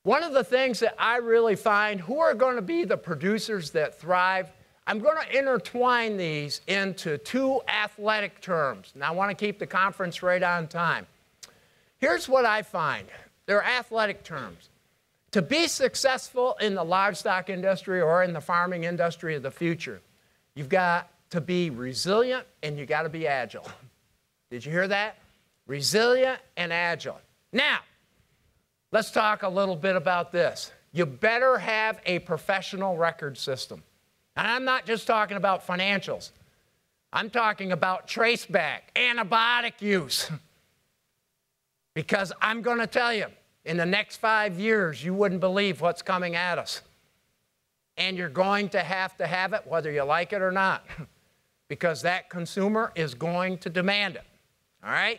one of the things that I really find, who are going to be the producers that thrive? I'm going to intertwine these into two athletic terms. And I want to keep the conference right on time. Here's what I find. They're athletic terms. To be successful in the livestock industry or in the farming industry of the future, you've got to be resilient and you've got to be agile. Did you hear that? Resilient and agile. Now, let's talk a little bit about this. You better have a professional record system. And I'm not just talking about financials. I'm talking about traceback, antibiotic use. Because I'm going to tell you, in the next 5 years, you wouldn't believe what's coming at us. And you're going to have it whether you like it or not. Because that consumer is going to demand it. All right?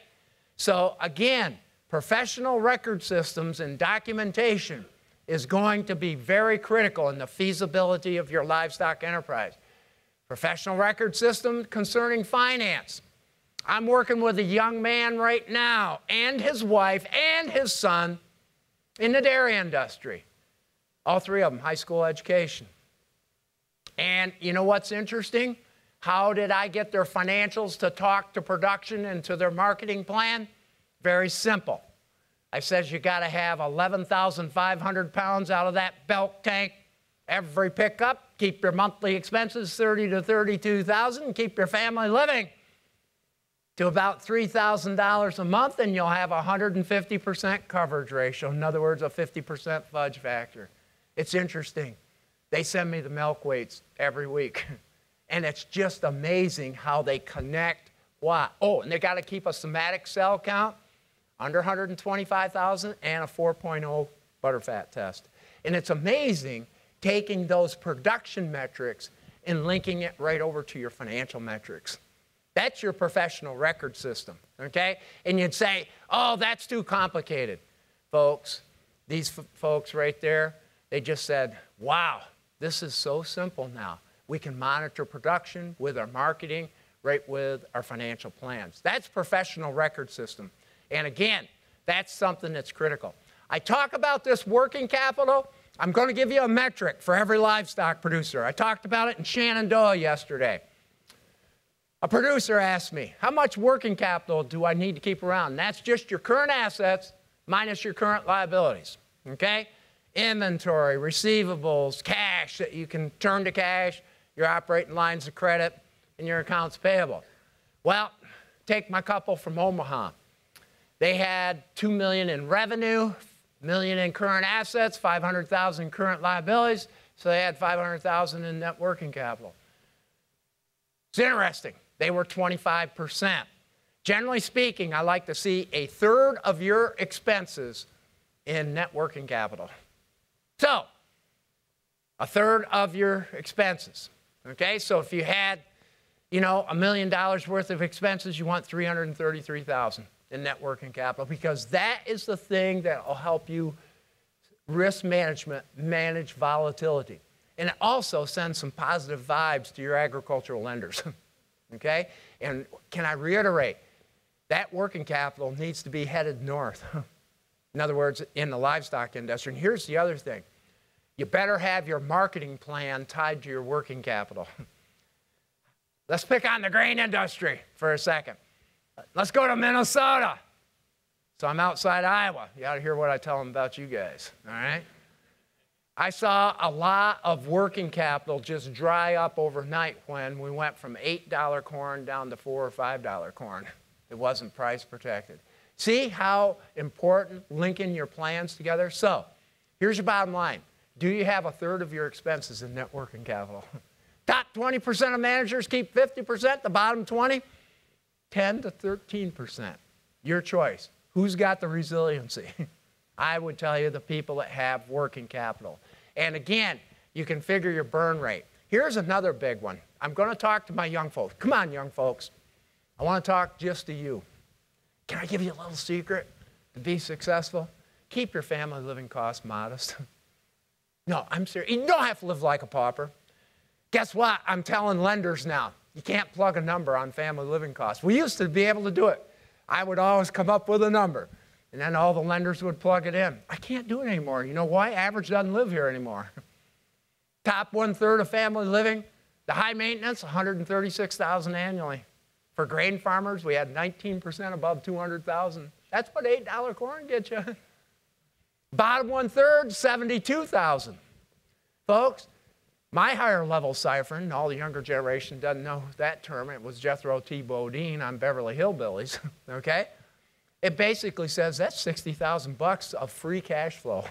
So again, professional record systems and documentation is going to be very critical in the feasibility of your livestock enterprise. Professional record system concerning finance. I'm working with a young man right now and his wife and his son in the dairy industry. All three of them, high school education. And you know what's interesting? How did I get their financials to talk to production and to their marketing plan? Very simple. I says you got to have 11,500 pounds out of that belt tank every pickup. Keep your monthly expenses 30 to 32,000 and keep your family living to about $3,000 a month, and you'll have a 150% coverage ratio. In other words, a 50% fudge factor. It's interesting. They send me the milk weights every week, and it's just amazing how they connect what. Oh, and they got to keep a somatic cell count under 125,000 and a 4.0 butterfat test. And it's amazing taking those production metrics and linking it right over to your financial metrics. That's your professional record system, okay? And you'd say, oh, that's too complicated. Folks, these folks right there, they just said, wow, this is so simple now. We can monitor production with our marketing, right with our financial plans. That's professional record system. And again, that's something that's critical. I talk about this working capital. I'm going to give you a metric for every livestock producer. I talked about it in Shenandoah yesterday. A producer asked me, how much working capital do I need to keep around? And that's just your current assets minus your current liabilities, okay? Inventory, receivables, cash that you can turn to cash, your operating lines of credit, and your accounts payable. Well, take my couple from Omaha. They had $2 million in revenue, $1 million in current assets, $500,000 in current liabilities, so they had $500,000 in net working capital. It's interesting. They were 25%. Generally speaking, I like to see a third of your expenses in net working capital. So, a third of your expenses. Okay, so if you had, $1 million worth of expenses, you want $333,000 in net working capital, because that is the thing that will help you risk management, manage volatility. And it also sends some positive vibes to your agricultural lenders, okay? And can I reiterate, that working capital needs to be headed north. In other words, in the livestock industry. And here's the other thing. you better have your marketing plan tied to your working capital. Let's pick on the grain industry for a second. Let's go to Minnesota. So I'm outside Iowa. You ought to hear what I tell them about you guys, all right? I saw a lot of working capital just dry up overnight when we went from $8 corn down to $4 or $5 corn. It wasn't price protected. See how important linking your plans together? So here's your bottom line. Do you have a third of your expenses in net working capital? Top 20% of managers keep 50%, the bottom 20, 10 to 13%. Your choice. Who's got the resiliency? I would tell you the people that have working capital. And again, you can figure your burn rate. Here's another big one. I'm going to talk to my young folks. Come on, young folks. I want to talk just to you. Can I give you a little secret to be successful? Keep your family living costs modest. No, I'm serious. You don't have to live like a pauper. Guess what? I'm telling lenders now, you can't plug a number on family living costs. We used to be able to do it. I would always come up with a number, and then all the lenders would plug it in. I can't do it anymore. You know why? Average doesn't live here anymore. Top 1/3 of family living, the high maintenance, $136,000 annually. For grain farmers, we had 19% above $200,000. That's what $8 corn gets you. Bottom 1/3, $72,000. Folks, my higher level ciphering, all the younger generation doesn't know that term. It was Jethro T. Bodine on Beverly Hillbillies, okay? It basically says that's $60,000 of free cash flow.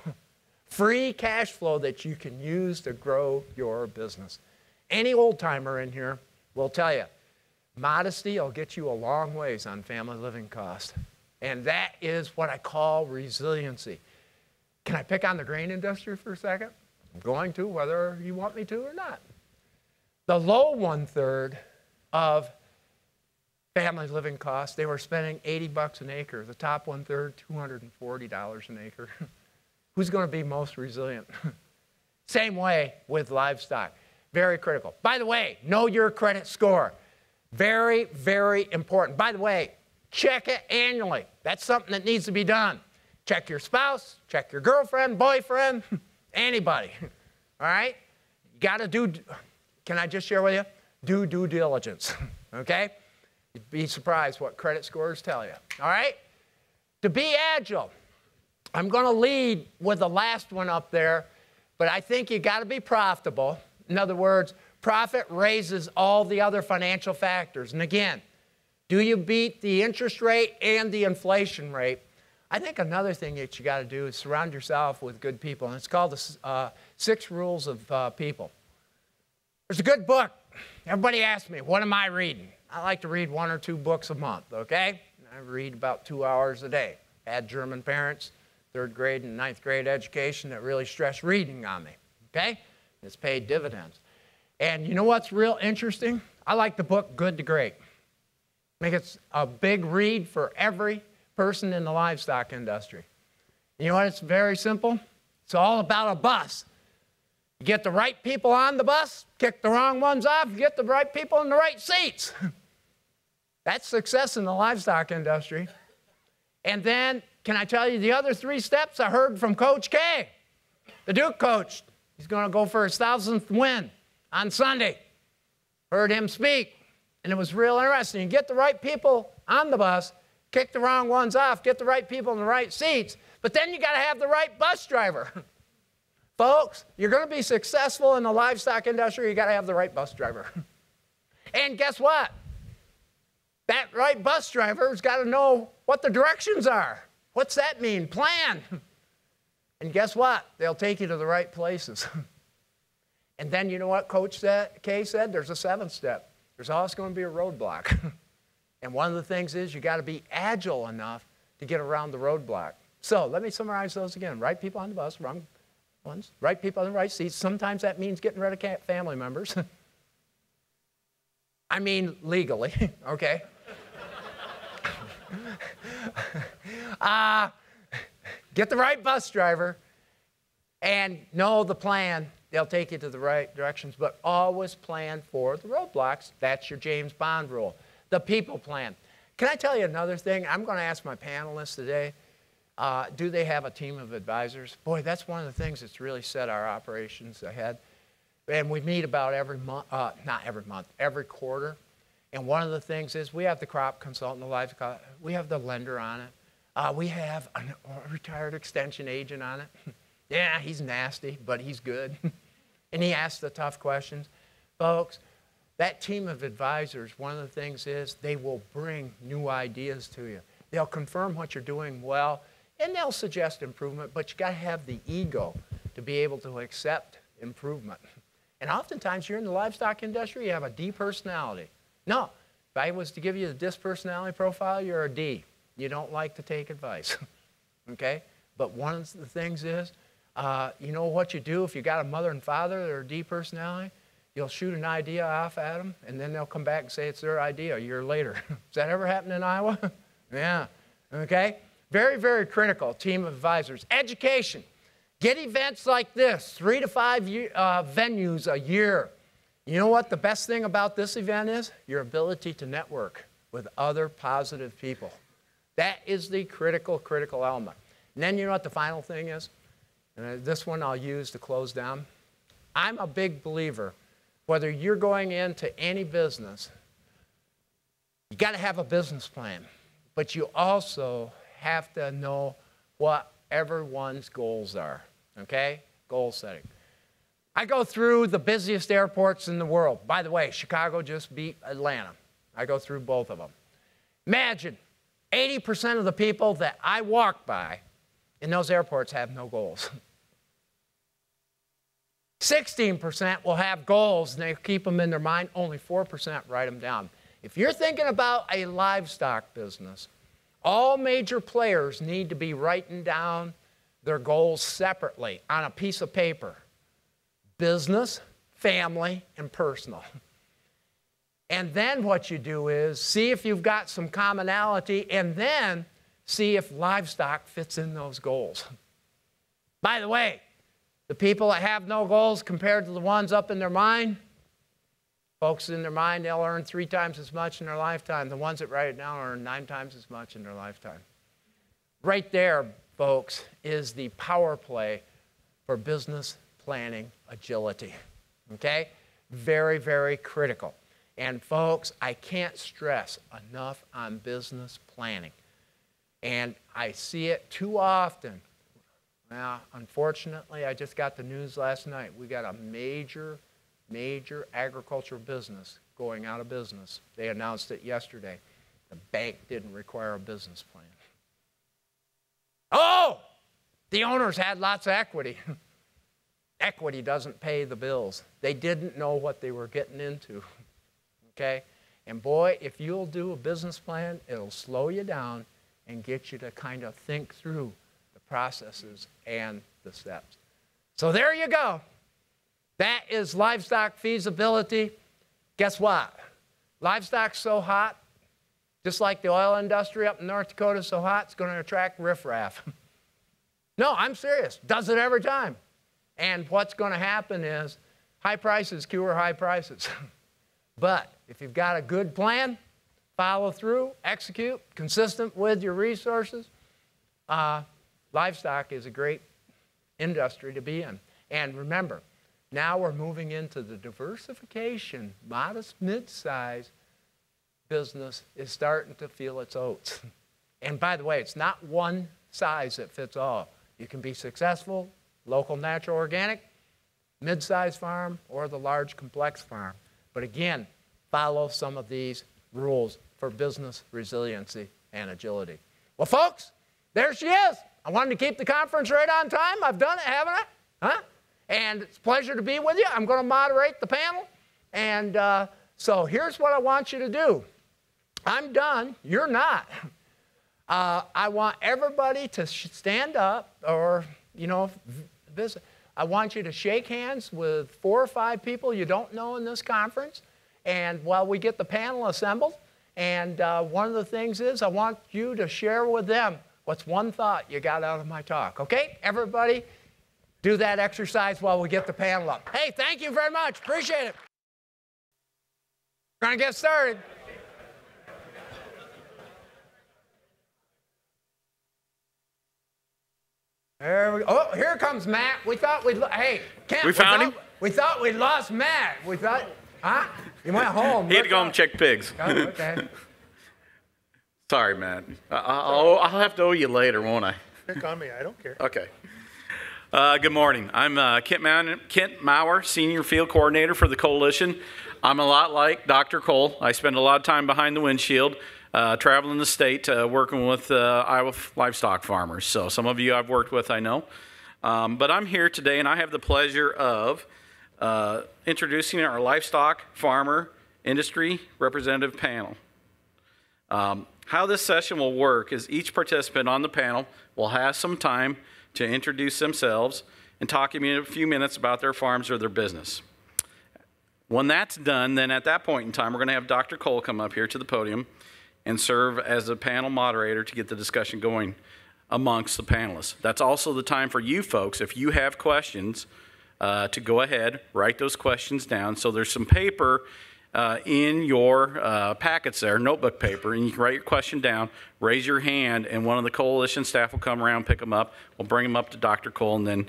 Free cash flow that you can use to grow your business. Any old timer in here will tell you, modesty will get you a long ways on family living costs. And that is what I call resiliency. Can I pick on the grain industry for a second? I'm going to, whether you want me to or not. The low 1/3 of family living costs, they were spending $80 an acre. The top 1/3, $240 an acre. Who's going to be most resilient? Same way with livestock. Very critical. By the way, know your credit score. Very, very important. By the way, check it annually. That's something that needs to be done. Check your spouse, check your girlfriend, boyfriend, anybody. All right? You got to do, can I just share with you? Do due diligence, okay? You'd be surprised what credit scores tell you. All right? To be agile, I'm going to lead with the last one up there, but I think you got to be profitable. In other words, profit raises all the other financial factors. And again, do you beat the interest rate and the inflation rate? I think another thing that you got to do is surround yourself with good people, and it's called the 6 Rules of People. There's a good book. Everybody asks me, what am I reading? I like to read 1 or 2 books a month, okay? I read about 2 hours a day. I had German parents, 3rd grade and 9th grade education that really stressed reading on me, okay? It's paid dividends. And you know what's real interesting? I like the book Good to Great. I think it's a big read for every person in the livestock industry. You know what? It's very simple. It's all about a bus. You get the right people on the bus, kick the wrong ones off, you get the right people in the right seats. That's success in the livestock industry. And then, can I tell you the other 3 steps I heard from Coach K, the Duke coach. He's going to go for his 1,000th win on Sunday. Heard him speak, and it was real interesting. You get the right people on the bus, kick the wrong ones off, get the right people in the right seats, but then you got to have the right bus driver. Folks, you're going to be successful in the livestock industry, you got to have the right bus driver. And guess what? That right bus driver's got to know what the directions are. What's that mean? Plan. And guess what? They'll take you to the right places. And then you know what Coach K said? There's a 7th step. There's always going to be a roadblock. And one of the things is you got to be agile enough to get around the roadblock. So let me summarize those again. Right people on the bus, wrong ones. Right people in the right seats. Sometimes that means getting rid of family members. I mean legally, okay? Get the right bus driver and know the plan. They'll take you to the right directions, but always plan for the roadblocks. That's your James Bond rule. The people plan. Can I tell you another thing? I'm going to ask my panelists today. Do they have a team of advisors? Boy, that's one of the things that's really set our operations ahead. And we meet about every month, not every month, every quarter. And one of the things is we have the crop consultant, the livestock, we have the lender on it. We have a retired extension agent on it. Yeah, he's nasty, but he's good. And he asks the tough questions. Folks, that team of advisors, one of the things is they will bring new ideas to you. They'll confirm what you're doing well, and they'll suggest improvement, but you got to have the ego to be able to accept improvement. And oftentimes you're in the livestock industry, you have a D personality. No, if I was to give you the DISC personality profile, you're a D. You don't like to take advice, okay? But one of the things is, you know what you do if you got a mother and father that are D personality? You'll shoot an idea off at them, and then they'll come back and say it's their idea a year later. Does that ever happen in Iowa? Yeah, okay? Very, very critical team of advisors. Education. Get events like this, 3 to 5 venues a year. You know what the best thing about this event is? Your ability to network with other positive people. That is the critical element. And then you know what the final thing is? And this one I'll use to close down. I'm a big believer, whether you're going into any business, you got to have a business plan, but you also have to know what everyone's goals are, okay? Goal setting. I go through the busiest airports in the world. By the way, Chicago just beat Atlanta. I go through both of them. Imagine 80% of the people that I walk by in those airports have no goals. 16% will have goals and they keep them in their mind. Only 4% write them down. If you're thinking about a livestock business, all major players need to be writing down their goals separately on a piece of paper. Business, family, and personal. And then what you do is see if you've got some commonality and then see if livestock fits in those goals. By the way, the people that have no goals compared to the ones up in their mind, folks in their mind, they'll earn 3 times as much in their lifetime. The ones that write it down earn 9 times as much in their lifetime. Right there, folks, is the power play for business planning agility, okay? Very, very critical. And folks, I can't stress enough on business planning. And I see it too often. Well, unfortunately, I just got the news last night. We got a major agricultural business going out of business. They announced it yesterday. The bank didn't require a business plan. Oh, the owners had lots of equity. Equity doesn't pay the bills. They didn't know what they were getting into, okay? And boy, if you'll do a business plan, it'll slow you down and get you to kind of think through the processes and the steps. So there you go. That is livestock feasibility. Guess what? Livestock's so hot, just like the oil industry up in North Dakota is so hot, it's going to attract riffraff. No, I'm serious. Does it every time. And what's going to happen is high prices cure high prices. But if you've got a good plan, follow through, execute, consistent with your resources, livestock is a great industry to be in. And remember, now we're moving into the diversification. Modest, mid-size business is starting to feel its oats. And by the way, it's not one size that fits all. You can be successful, local, natural, organic, mid-size farm, or the large, complex farm. But again, follow some of these rules for business resiliency and agility. Well, folks, there she is. I wanted to keep the conference right on time. I've done it, haven't I? Huh? And it's a pleasure to be with you. I'm going to moderate the panel. And so here's what I want you to do. I'm done. You're not. I want everybody to stand up or, you know, visit. I want you to shake hands with 4 or 5 people you don't know in this conference. And while we get the panel assembled, and one of the things is I want you to share with them what's one thought you got out of my talk. Okay? Everybody do that exercise while we get the panel up. Hey, thank you very much. Appreciate it. We're going to get started. There we go. Oh, here comes Matt. We thought we'd, hey, Kent. We found him? We thought we'd lost Matt. We thought, huh? He went home. He had to go home and check pigs. Oh, okay. Sorry, Matt. I'll have to owe you later, won't I? Pick on me, I don't care. Okay. Good morning. I'm Kent Maurer, Senior Field Coordinator for the Coalition. I'm a lot like Dr. Kohl. I spend a lot of time behind the windshield, traveling the state, working with Iowa livestock farmers. So some of you I've worked with, I know. But I'm here today, and I have the pleasure of introducing our livestock farmer industry representative panel. How this session will work is each participant on the panel will have some time to introduce themselves and talk in a few minutes about their farms or their business. When that's done, then at that point in time, we're going to have Dr. Kohl come up here to the podium and serve as a panel moderator to get the discussion going amongst the panelists. That's also the time for you folks, if you have questions, to go ahead, write those questions down. So there's some paper in your packets there, notebook paper, and you can write your question down, raise your hand, and one of the coalition staff will come around, pick them up. We'll bring them up to Dr. Kohl, and then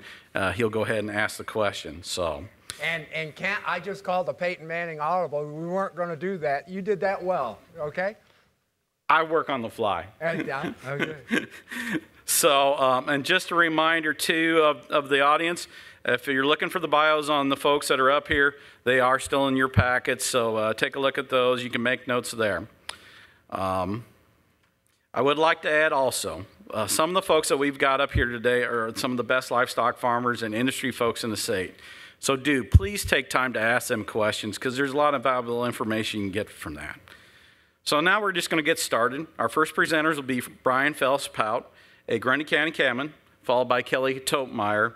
he'll go ahead and ask the question. So. And Kent, I just called the Peyton Manning Audible. We weren't going to do that. You did that well, okay? I work on the fly. Yeah, okay. So, and just a reminder, too, of the audience, if you're looking for the bios on the folks that are up here, they are still in your packets, so take a look at those. You can make notes there. I would like to add also, some of the folks that we've got up here today are some of the best livestock farmers and industry folks in the state. So please take time to ask them questions, because there's a lot of valuable information you can get from that. So now we're just going to get started. Our first presenters will be Brian Feldpausch, a Grundy County cattleman, followed by Kelli Totemeier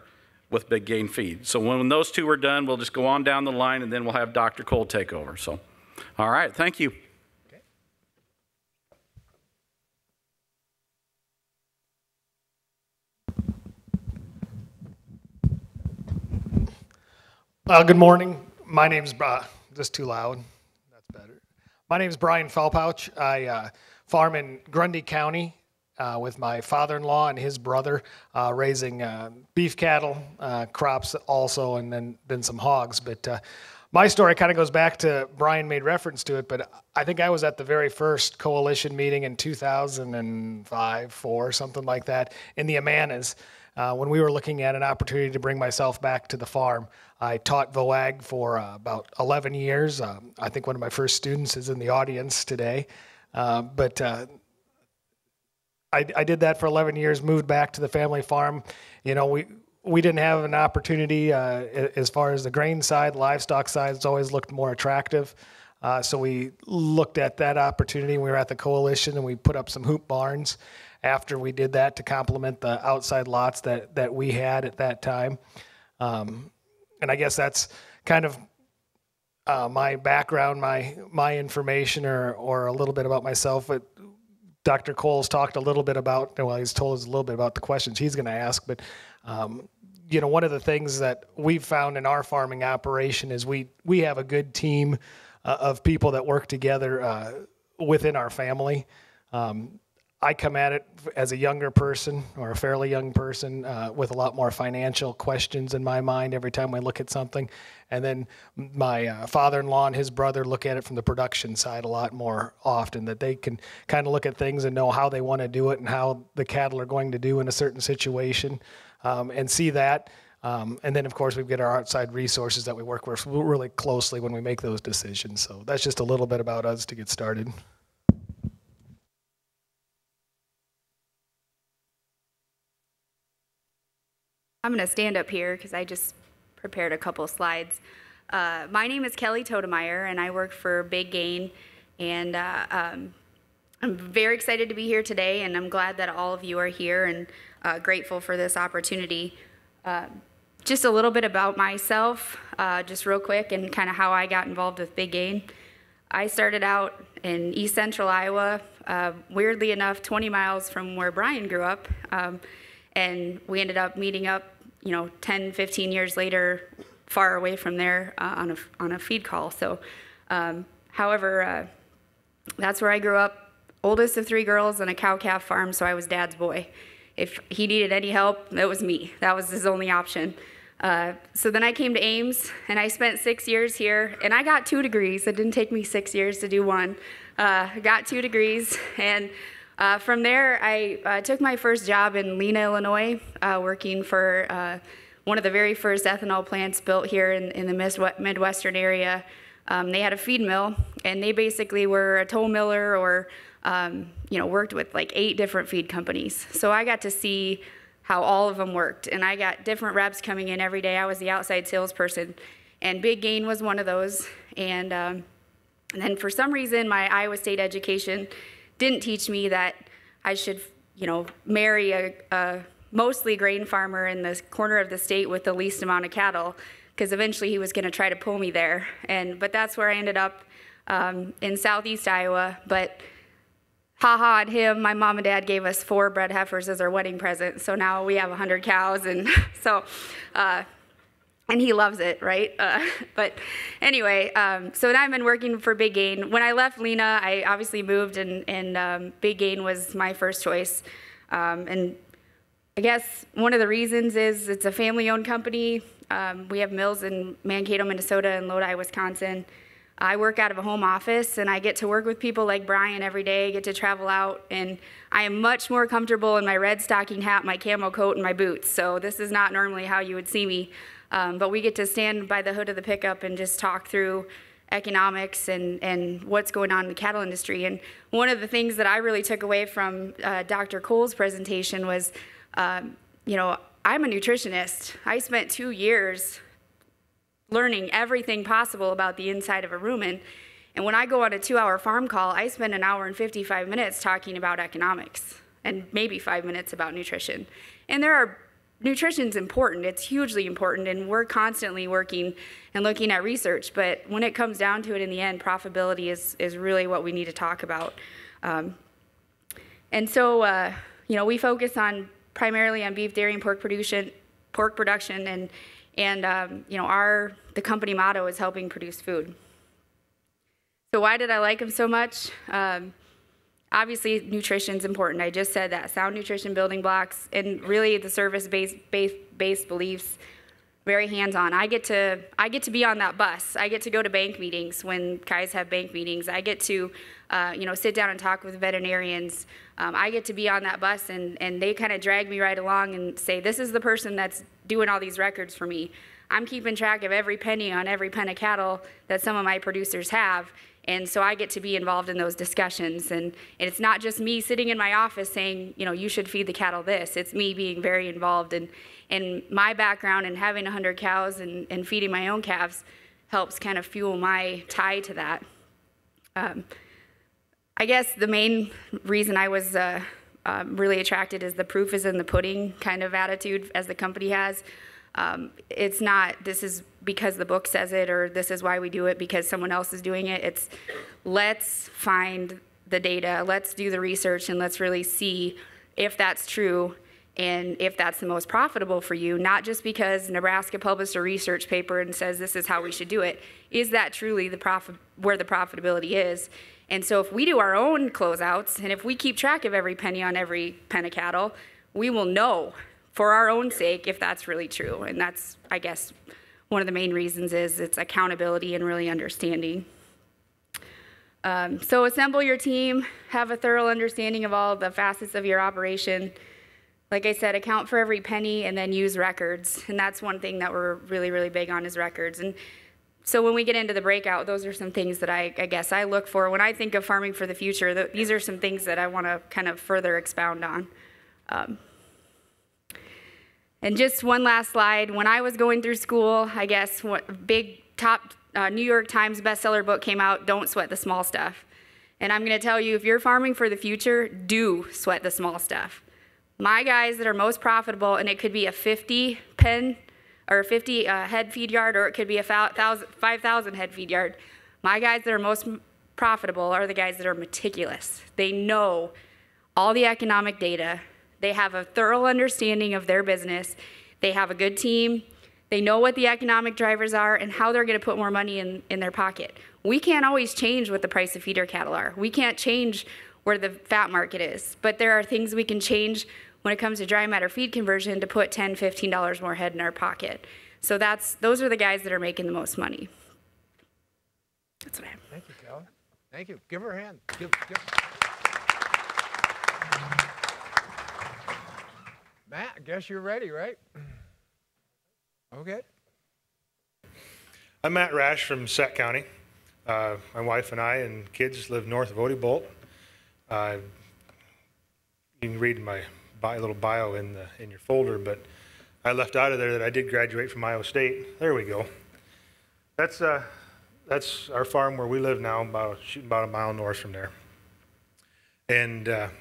with Big Game Feed. So when those two are done, we'll just go on down the line, and then we'll have Dr. Kohl take over. So, all right, thank you. Good morning. My name's just too loud. That's better. My name's Brian Feldpausch. I farm in Grundy County with my father-in-law and his brother, raising beef cattle, crops also, and then some hogs. But my story kind of goes back to, Brian made reference to it, but I think I was at the very first coalition meeting in 2005, 4, something like that, in the Amanas, when we were looking at an opportunity to bring myself back to the farm. I taught VOAG for about 11 years. I think one of my first students is in the audience today. But I did that for 11 years, moved back to the family farm. You know, we didn't have an opportunity as far as the grain side, livestock side, it's always looked more attractive. So we looked at that opportunity. We were at the coalition and we put up some hoop barns after we did that to complement the outside lots that we had at that time. And I guess that's kind of my background, my information, or a little bit about myself. But Dr. Kohl's talked a little bit about, well, he's told us a little bit about the questions he's going to ask. But you know, one of the things that we've found in our farming operation is we have a good team of people that work together within our family. I come at it as a younger person, or a fairly young person, with a lot more financial questions in my mind every time I look at something. And then my father-in-law and his brother look at it from the production side a lot more often, that they can kind of look at things and know how they want to do it and how the cattle are going to do in a certain situation, and see that. And then, of course, we've got our outside resources that we work with really closely when we make those decisions. So that's just a little bit about us to get started. I'm going to stand up here because I just prepared a couple slides. My name is Kelli Totemeier, and I work for Big Gain. And I'm very excited to be here today, and I'm glad that all of you are here, and grateful for this opportunity. Just a little bit about myself, just real quick, and kind of how I got involved with Big Gain. I started out in East Central Iowa, weirdly enough, 20 miles from where Brian grew up. And we ended up meeting up, 10, 15 years later, far away from there on a feed call. So, however, that's where I grew up, oldest of 3 girls on a cow-calf farm, so I was dad's boy. if he needed any help, it was me. That was his only option. So then I came to Ames, and I spent 6 years here, and I got 2 degrees. It didn't take me 6 years to do one. I got 2 degrees, and from there, I took my first job in Lena, Illinois, working for one of the very first ethanol plants built here in the Midwestern area. They had a feed mill, and they basically were a toll miller or, worked with like 8 different feed companies. So I got to see how all of them worked, and I got different reps coming in every day. I was the outside salesperson, and Big Gain was one of those. And then for some reason, my Iowa State education didn't teach me that I should, marry a mostly grain farmer in the corner of the state with the least amount of cattle, because eventually he was going to try to pull me there. But that's where I ended up in southeast Iowa. But ha-ha on him, my mom and dad gave us 4 bred heifers as our wedding present. So now we have 100 cows, and so, and he loves it, right? But anyway, so now I've been working for Big Gain. When I left Lena, I obviously moved, and Big Gain was my first choice. And I guess one of the reasons is it's a family-owned company. We have mills in Mankato, Minnesota, and Lodi, Wisconsin. I work out of a home office, and I get to work with people like Brian every day, get to travel out, and I am much more comfortable in my red stocking hat, my camo coat, and my boots. So this is not normally how you would see me, but we get to stand by the hood of the pickup and just talk through economics and what's going on in the cattle industry. And one of the things that I really took away from Dr. Kohl's presentation was, I'm a nutritionist. I spent 2 years learning everything possible about the inside of a rumen. And when I go on a 2-hour farm call, I spend 1 hour and 55 minutes talking about economics and maybe 5 minutes about nutrition. And nutrition's important. It's hugely important, and we're constantly working and looking at research. But when it comes down to it in the end, profitability is really what we need to talk about. And so, we focus primarily on beef, dairy, and pork production, and the company motto is helping produce food. So why did I like them so much? Obviously, nutrition's important. I just said that. Sound nutrition building blocks, and really the service-based beliefs, very hands-on. I get to be on that bus. I get to go to bank meetings when guys have bank meetings. I get to sit down and talk with veterinarians. I get to be on that bus, and they kind of drag me right along and say, this is the person that's doing all these records for me. I'm keeping track of every penny on every pen of cattle that some of my producers have, and so I get to be involved in those discussions. And it's not just me sitting in my office saying, you should feed the cattle this. It's me being very involved, and my background and having 100 cows and feeding my own calves helps kind of fuel my tie to that. I guess the main reason I was really attracted is the proof is in the pudding kind of attitude as the company has. It's not, this is because the book says it, or this is why we do it because someone else is doing it. It's let's find the data, let's do the research, and let's really see if that's true and if that's the most profitable for you, not just because Nebraska published a research paper and says this is how we should do it. Is that truly where the profitability is? And so if we do our own closeouts, and if we keep track of every penny on every pen of cattle, we will know for our own sake if that's really true. And that's, I guess, one of the main reasons is it's accountability and really understanding. So assemble your team, have a thorough understanding of all the facets of your operation. Like I said, account for every penny and then use records. And that's one thing that we're really, really big on is records. And so when we get into the breakout, those are some things that I guess I look for. When I think of farming for the future, these are some things that I want to kind of further expound on. And just one last slide. When I was going through school, I guess what big top New York Times bestseller book came out, Don't Sweat the Small Stuff. And I'm going to tell you, if you're farming for the future, do sweat the small stuff. My guys that are most profitable, and it could be a 50 pen or 50 head feed yard, or it could be a 5,000 head feed yard. My guys that are most profitable are the guys that are meticulous. They know all the economic data. They have a thorough understanding of their business. They have a good team. They know what the economic drivers are and how they're going to put more money in their pocket. We can't always change what the price of feeder cattle are. We can't change where the fat market is, but there are things we can change when it comes to dry matter feed conversion to put $10, $15 more head in our pocket. So those are the guys that are making the most money. That's what I have. Thank you, Kelli. Thank you. Give her a hand. Matt, I guess you're ready, right? Okay. I'm Matt Raasch from Sac County. My wife and I and kids live north of Odie-Bolt. You can read my little bio in your folder, but I left out of there that I did graduate from Iowa State. There we go. That's our farm where we live now, about a mile north from there. And there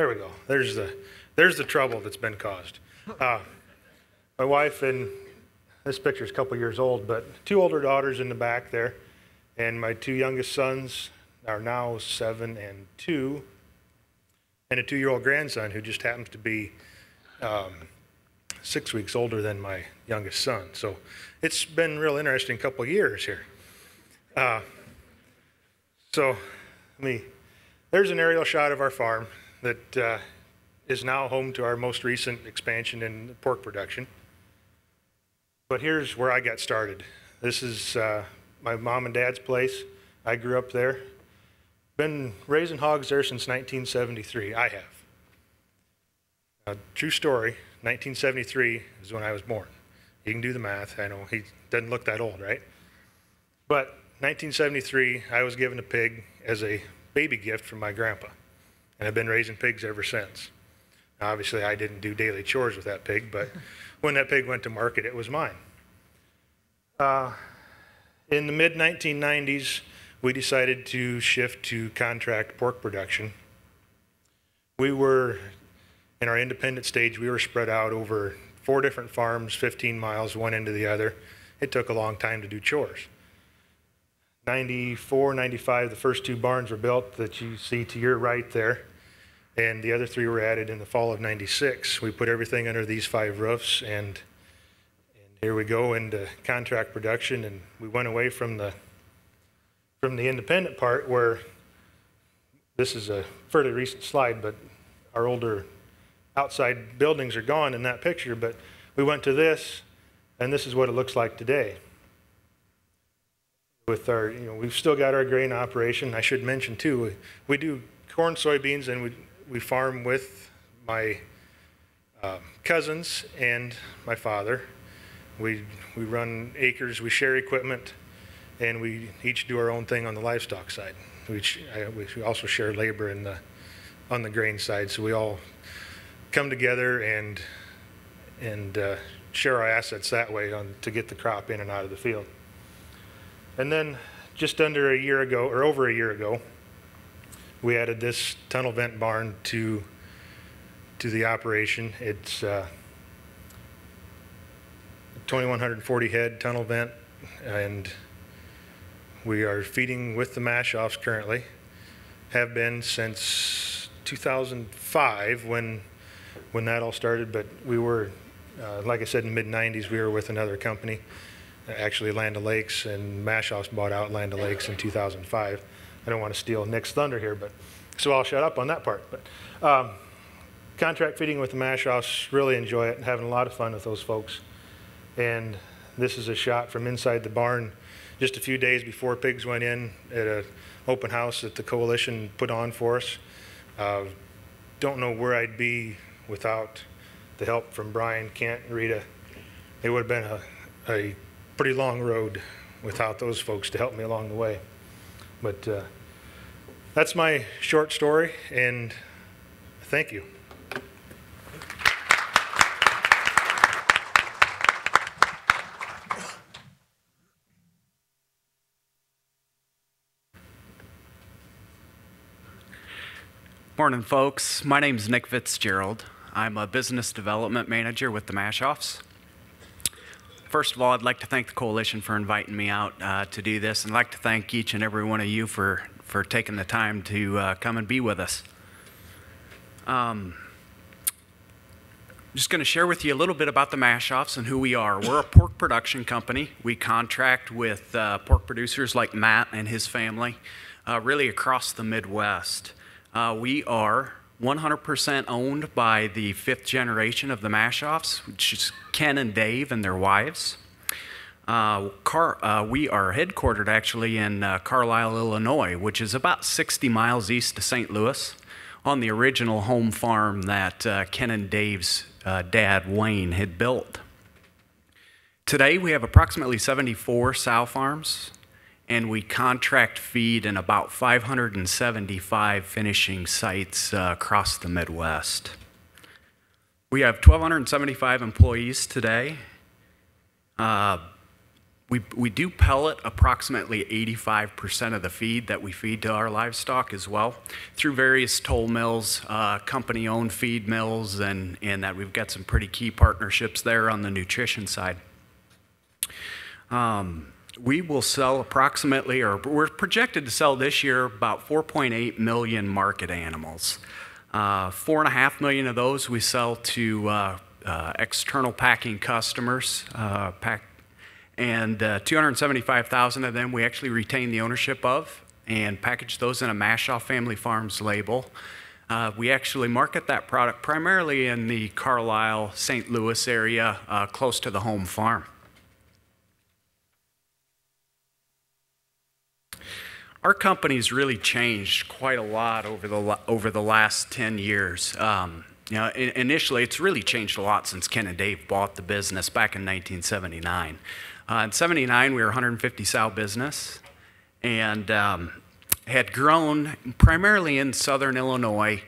we go. There's the trouble that's been caused. My wife, and this picture's a couple years old, but 2 older daughters in the back there, and my 2 youngest sons are now 7 and 2, and a 2-year-old grandson who just happens to be 6 weeks older than my youngest son. So it's been a real interesting couple of years here. There's an aerial shot of our farm that is now home to our most recent expansion in pork production. But here's where I got started. This is my mom and dad's place. I grew up there. Been raising hogs there since 1973. I have. True story, 1973 is when I was born. You can do the math. I know he doesn't look that old, right? But 1973, I was given a pig as a baby gift from my grandpa. And I've been raising pigs ever since. Now, obviously, I didn't do daily chores with that pig, but when that pig went to market, it was mine. In the mid-1990s, we decided to shift to contract pork production. We were, in our independent stage, we were spread out over 4 different farms, 15 miles, one end to the other. It took a long time to do chores. 94, 95, the first 2 barns were built that you see to your right there, and the other 3 were added in the fall of 96. We put everything under these 5 roofs, and here we go into contract production, and we went away from the independent part, where this is a fairly recent slide, but our older outside buildings are gone in that picture, but we went to this, and this is what it looks like today. With our, we've still got our grain operation. I should mention too, we do corn, soybeans, and we farm with my cousins and my father. We run acres, we share equipment, and we each do our own thing on the livestock side. We also share labor on the grain side, so we all come together and share our assets that way to get the crop in and out of the field. And then just under a year ago, or over a year ago, we added this tunnel vent barn to the operation. It's 2,140 head tunnel vent, and we are feeding with the Maschhoffs currently. Have been since 2005 when that all started, but we were, like I said, in the mid-90s, we were with another company, actually Land O'Lakes, and Maschhoffs bought out Land O'Lakes in 2005. I don't want to steal Nick's thunder here, but so I'll shut up on that part. But contract feeding with the Maschhoffs, really enjoy it, having a lot of fun with those folks. And this is a shot from inside the barn just a few days before pigs went in at an open house that the coalition put on for us. Don't know where I'd be without the help from Brian, Kent, and Rita. It would have been a pretty long road without those folks to help me along the way. But that's my short story, and thank you. Morning, folks. My name is Nick Fitzgerald. I'm a business development manager with the Maschhoffs. First of all, I'd like to thank the coalition for inviting me out to do this, and I'd like to thank each and every one of you for taking the time to come and be with us. I'm just going to share with you a little bit about the Maschhoffs and who we are. We're a pork production company. We contract with pork producers like Matt and his family, really across the Midwest. We are 100% owned by the 5th generation of the Maschhoffs, which is Ken and Dave and their wives. We are headquartered actually in Carlisle, Illinois, which is about 60 miles east of St. Louis, on the original home farm that Ken and Dave's dad, Wayne, had built. Today, we have approximately 74 sow farms, and we contract feed in about 575 finishing sites across the Midwest. We have 1,275 employees today. We do pellet approximately 85% of the feed that we feed to our livestock as well, through various toll mills, company-owned feed mills, and that we've got some pretty key partnerships there on the nutrition side. We will sell approximately, or we're projected to sell this year, about 4.8 million market animals. 4.5 million of those we sell to external packing customers, and 275,000 of them we actually retain the ownership of and package those in a Maschhoff Family Farms label. We actually market that product primarily in the Carlisle, St. Louis area, close to the home farm. Our company's really changed quite a lot over the last 10 years. Initially, it's really changed a lot since Ken and Dave bought the business back in 1979. In 79, we were a 150 sow business and had grown primarily in southern Illinois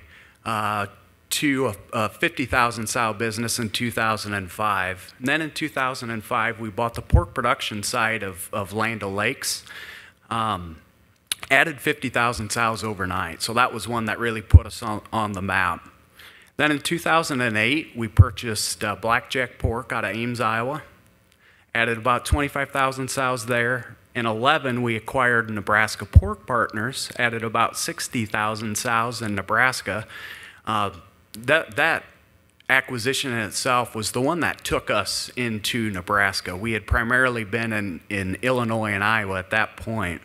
to a 50,000 sow business in 2005. And then in 2005, we bought the pork production side of Land O'Lakes. Added 50,000 sows overnight, so that was one that really put us on the map. Then in 2008, we purchased Blackjack pork out of Ames, Iowa. Added about 25,000 sows there. In 2011, we acquired Nebraska Pork Partners, added about 60,000 sows in Nebraska. That acquisition in itself was the one that took us into Nebraska. We had primarily been in Illinois and Iowa at that point.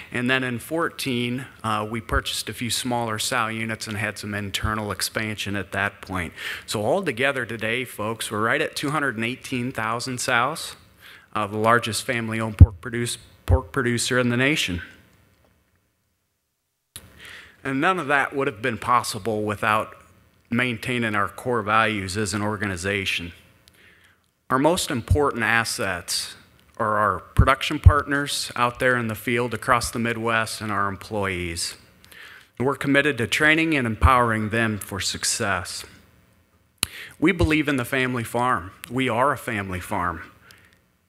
And then in 2014, we purchased a few smaller sow units and had some internal expansion at that point. So altogether today, folks, we're right at 218,000 sows, the largest family-owned pork producer in the nation. And none of that would have been possible without maintaining our core values as an organization. Our most important assets are our production partners out there in the field across the Midwest and our employees. We're committed to training and empowering them for success. We believe in the family farm. We are a family farm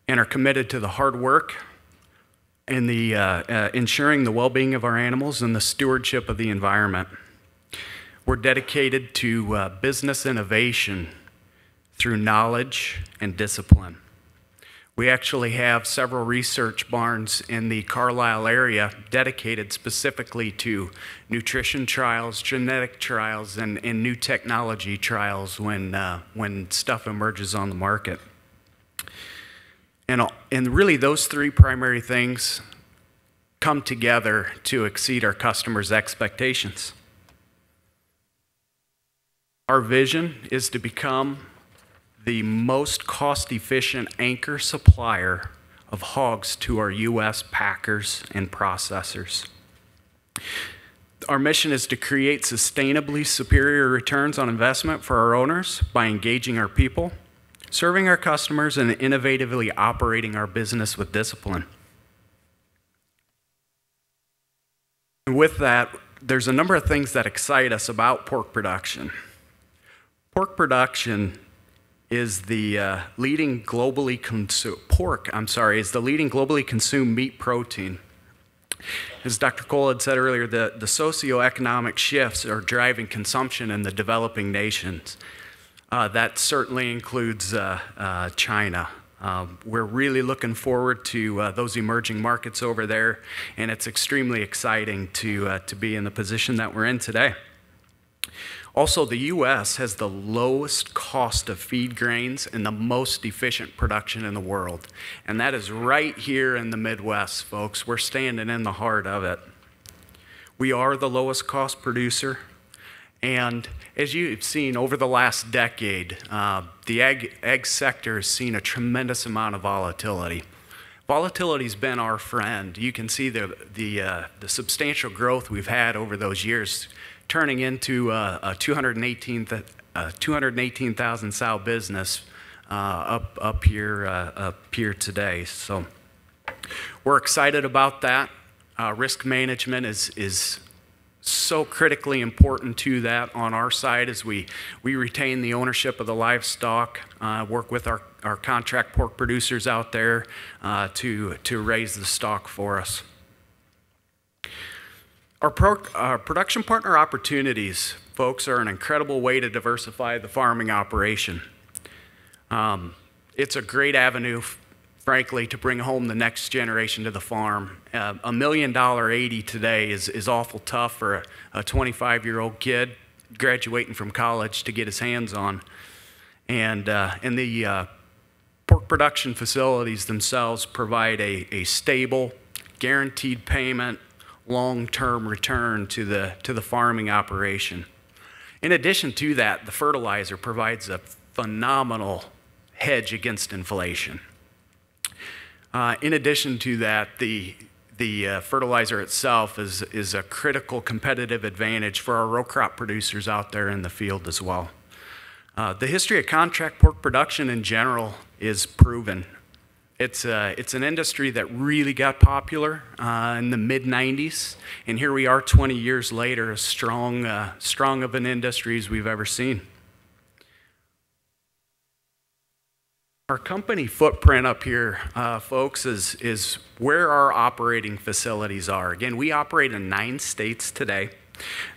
and are committed to the hard work and the ensuring the well-being of our animals and the stewardship of the environment. We're dedicated to business innovation through knowledge and discipline. We actually have several research barns in the Carlisle area dedicated specifically to nutrition trials, genetic trials, and new technology trials when stuff emerges on the market. And really those three primary things come together to exceed our customers' expectations. Our vision is to become the most cost-efficient anchor supplier of hogs to our U.S. packers and processors. Our mission is to create sustainably superior returns on investment for our owners by engaging our people, serving our customers, and innovatively operating our business with discipline. And with that, there's a number of things that excite us about pork production. Pork production is the leading globally consumed meat protein. As Dr. Kohl had said earlier, the socioeconomic shifts are driving consumption in the developing nations. That certainly includes China. We're really looking forward to those emerging markets over there, and it's extremely exciting to be in the position that we're in today. Also, the U.S. has the lowest cost of feed grains and the most efficient production in the world. And that is right here in the Midwest, folks. We're standing in the heart of it. We are the lowest cost producer. And as you've seen over the last decade, the egg sector has seen a tremendous amount of volatility. Volatility's been our friend. You can see the substantial growth we've had over those years, turning into a 218,000 sow business up here today. So we're excited about that. Risk management is so critically important to that on our side as we retain the ownership of the livestock, work with our contract pork producers out there to raise the stock for us. Our production partner opportunities, folks, are an incredible way to diversify the farming operation. It's a great avenue, frankly, to bring home the next generation to the farm. $1 million 80 today is awful tough for a 25-year-old kid graduating from college to get his hands on. And the pork production facilities themselves provide a stable, guaranteed payment, long-term return to the farming operation. In addition to that, the fertilizer provides a phenomenal hedge against inflation. In addition to that, the fertilizer itself is a critical competitive advantage for our row crop producers out there in the field as well. The history of contract pork production in general is proven. It's an industry that really got popular in the mid-90s, and here we are 20 years later, as strong of an industry as we've ever seen. Our company footprint up here, folks, is where our operating facilities are. Again, we operate in 9 states today.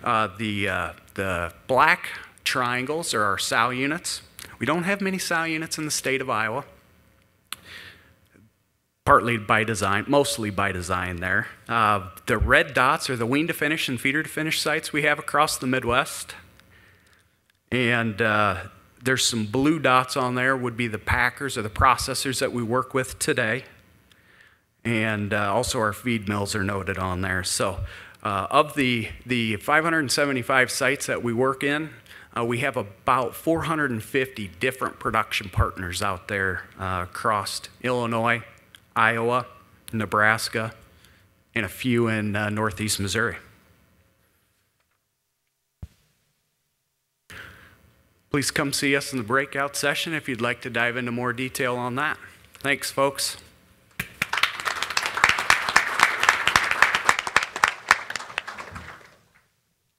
The black triangles are our sow units. We don't have many sow units in the state of Iowa, partly by design, mostly by design there. The red dots are the wean to finish and feeder to finish sites we have across the Midwest. And there's some blue dots on there would be the packers or the processors that we work with today. And also our feed mills are noted on there. So of the 575 sites that we work in, we have about 450 different production partners out there across Illinois, Iowa, Nebraska, and a few in northeast Missouri. Please come see us in the breakout session if you'd like to dive into more detail on that. Thanks, folks.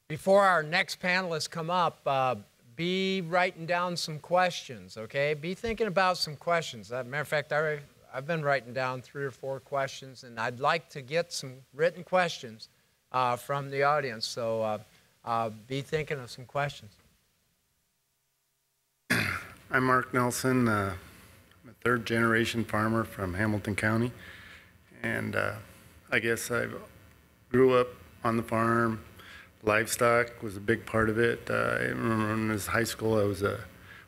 Before our next panelists come up, be writing down some questions, okay? Be thinking about some questions. As a matter of fact, I've been writing down 3 or 4 questions, and I'd like to get some written questions from the audience. So be thinking of some questions. I'm Mark Nelson. I'm a 3rd generation farmer from Hamilton County. And I guess I grew up on the farm. Livestock was a big part of it. I remember when I was in high school, we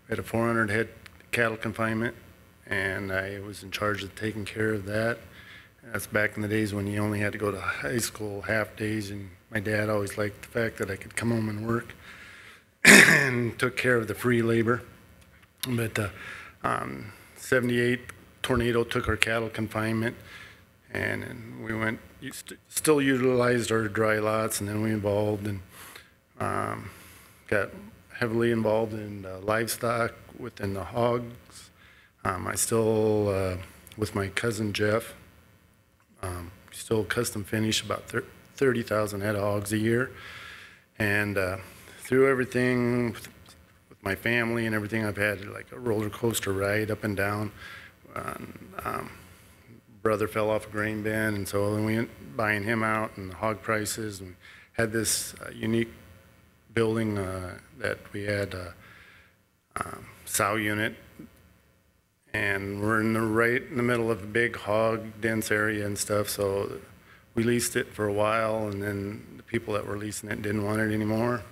had a 400 head cattle confinement, and I was in charge of taking care of that. That's back in the days when you only had to go to high school half days, and my dad always liked the fact that I could come home and work and took care of the free labor. But 78 tornado took our cattle confinement, and we still utilized our dry lots, and then we evolved and got heavily involved in livestock within the hogs. I still, with my cousin Jeff, still custom finish about 30,000 head of hogs a year. And through everything, with my family and everything, I've had like a roller coaster ride up and down. Brother fell off a grain bin, and so then we went buying him out, and the hog prices, and had this unique building that we had a sow unit, and we're right in the middle of a big hog dense area and stuff, so we leased it for a while, and then the people that were leasing it didn't want it anymore.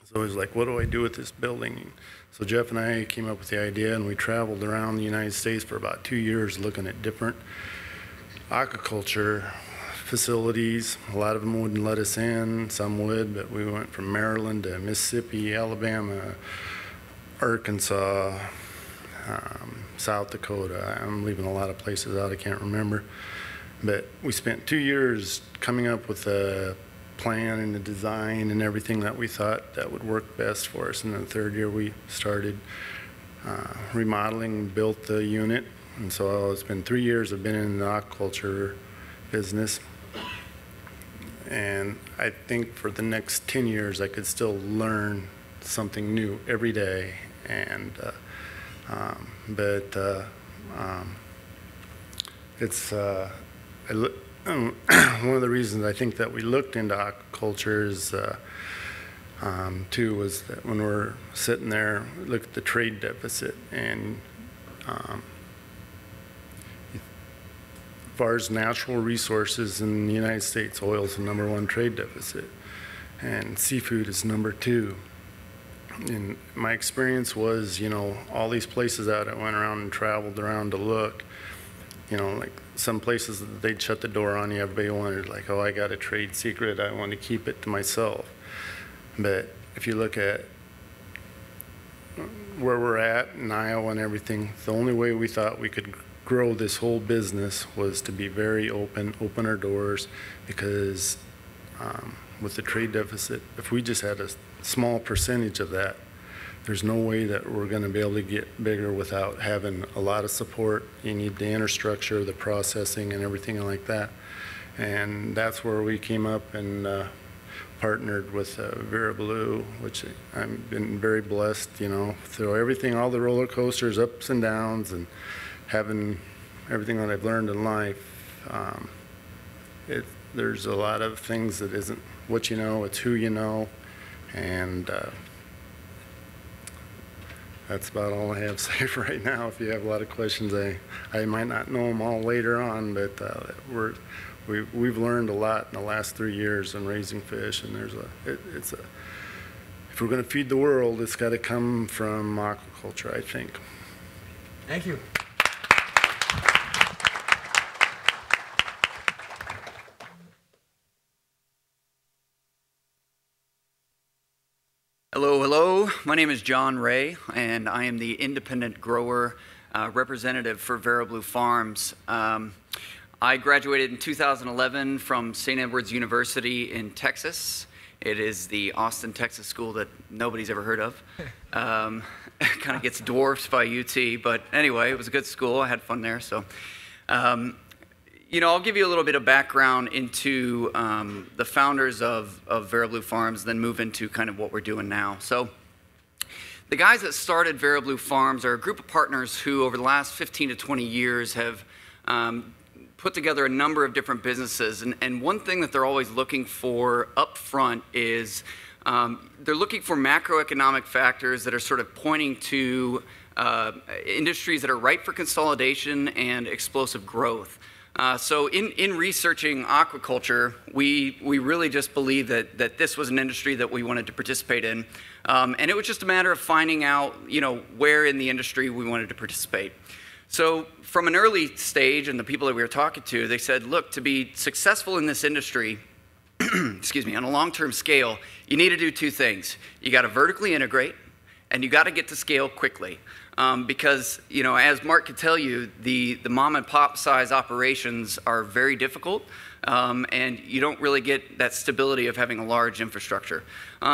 So it was like, what do I do with this building? So Jeff and I came up with the idea, and we traveled around the United States for about 2 years looking at different aquaculture facilities. A lot of them wouldn't let us in, some would, but we went from Maryland to Mississippi, Alabama, Arkansas, South Dakota. I'm leaving a lot of places out I can't remember. But we spent 2 years coming up with a plan and the design and everything that we thought that would work best for us. And then the third year we started remodeling, built the unit. And so it's been 3 years I've been in the aquaculture business. And I think for the next 10 years I could still learn something new every day. And it's one of the reasons I think that we looked into aquaculture is too was that when we're sitting there, look at the trade deficit, and as far as natural resources in the United States, oil is the #1 trade deficit, and seafood is #2. And my experience was, you know, all these places that I went around and traveled around to look, you know, like some places they'd shut the door on you. Everybody wondered, like, oh, I got a trade secret. I want to keep it to myself. But if you look at where we're at in Iowa and everything, the only way we thought we could grow this whole business was to be very open our doors, because with the trade deficit, if we just had a small percentage of that, there's no way that we're going to be able to get bigger without having a lot of support. You need the infrastructure, the processing, and everything like that. And that's where we came up and partnered with VeroBlue, which I've been very blessed, you know, through everything, all the roller coasters, ups and downs, and having everything that I've learned in life. There's a lot of things that isn't what you know, it's who you know. And that's about all I have to say for right now. If you have a lot of questions, I might not know them all later on, but we've learned a lot in the last 3 years in raising fish. And if we're going to feed the world, it's got to come from aquaculture, I think. Thank you. Hello, hello. My name is John Rea, and I am the independent grower representative for VeroBlue Farms. I graduated in 2011 from St. Edward's University in Texas. It is the Austin, Texas school that nobody's ever heard of. Kind of gets dwarfed by UT, but anyway, it was a good school. I had fun there. So, you know, I'll give you a little bit of background into the founders of VeroBlue Farms, then move into kind of what we're doing now. So the guys that started VeroBlue Farms are a group of partners who over the last 15 to 20 years have put together a number of different businesses. And one thing that they're always looking for up front is they're looking for macroeconomic factors that are sort of pointing to industries that are ripe for consolidation and explosive growth. So in researching aquaculture, we really just believed that this was an industry that we wanted to participate in. And it was just a matter of finding out, you know, where in the industry we wanted to participate. So from an early stage, and the people that we were talking to, they said, look, to be successful in this industry, excuse me, on a long-term scale, you need to do two things. You got to vertically integrate, and you got to get to scale quickly. Because, you know, as Mark could tell you, the mom and pop size operations are very difficult, and you don't really get that stability of having a large infrastructure.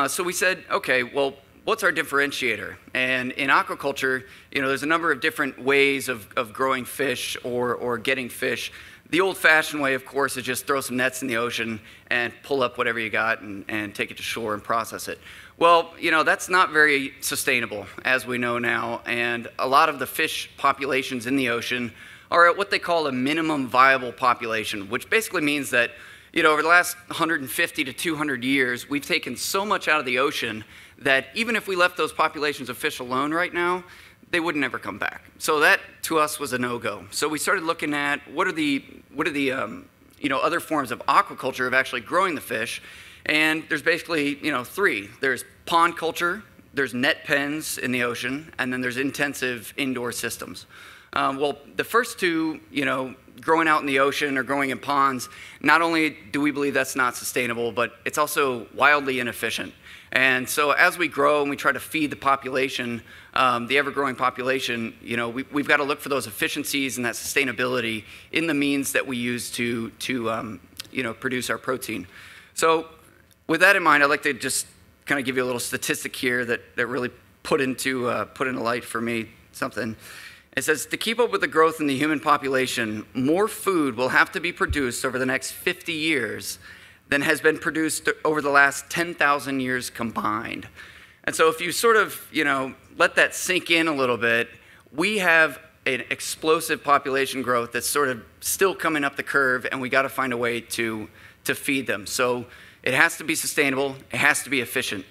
So we said, okay, well, what's our differentiator? And in aquaculture, you know, there's a number of different ways of growing fish or getting fish. The old-fashioned way, of course, is just throw some nets in the ocean and pull up whatever you got and take it to shore and process it. Well, you know, that's not very sustainable, as we know now, and a lot of the fish populations in the ocean are at what they call a minimum viable population, which basically means that, you know, over the last 150 to 200 years, we've taken so much out of the ocean that even if we left those populations of fish alone right now, they would never come back. So that, to us, was a no-go. So we started looking at what are the you know, other forms of aquaculture of actually growing the fish. And there's basically, you know, three. There's pond culture, there's net pens in the ocean, and then there's intensive indoor systems. Well, the first two, growing out in the ocean or growing in ponds, not only do we believe that's not sustainable, but it's also wildly inefficient. And so as we grow and we try to feed the population, the ever-growing population, we've got to look for those efficiencies and that sustainability in the means that we use to produce our protein. So with that in mind, I'd like to just kind of give you a little statistic here that really put into light for me something. It says, to keep up with the growth in the human population, more food will have to be produced over the next 50 years than has been produced over the last 10,000 years combined. And so if you sort of, let that sink in a little bit, we have an explosive population growth that's sort of still coming up the curve, and we got to find a way to feed them. So it has to be sustainable, it has to be efficient.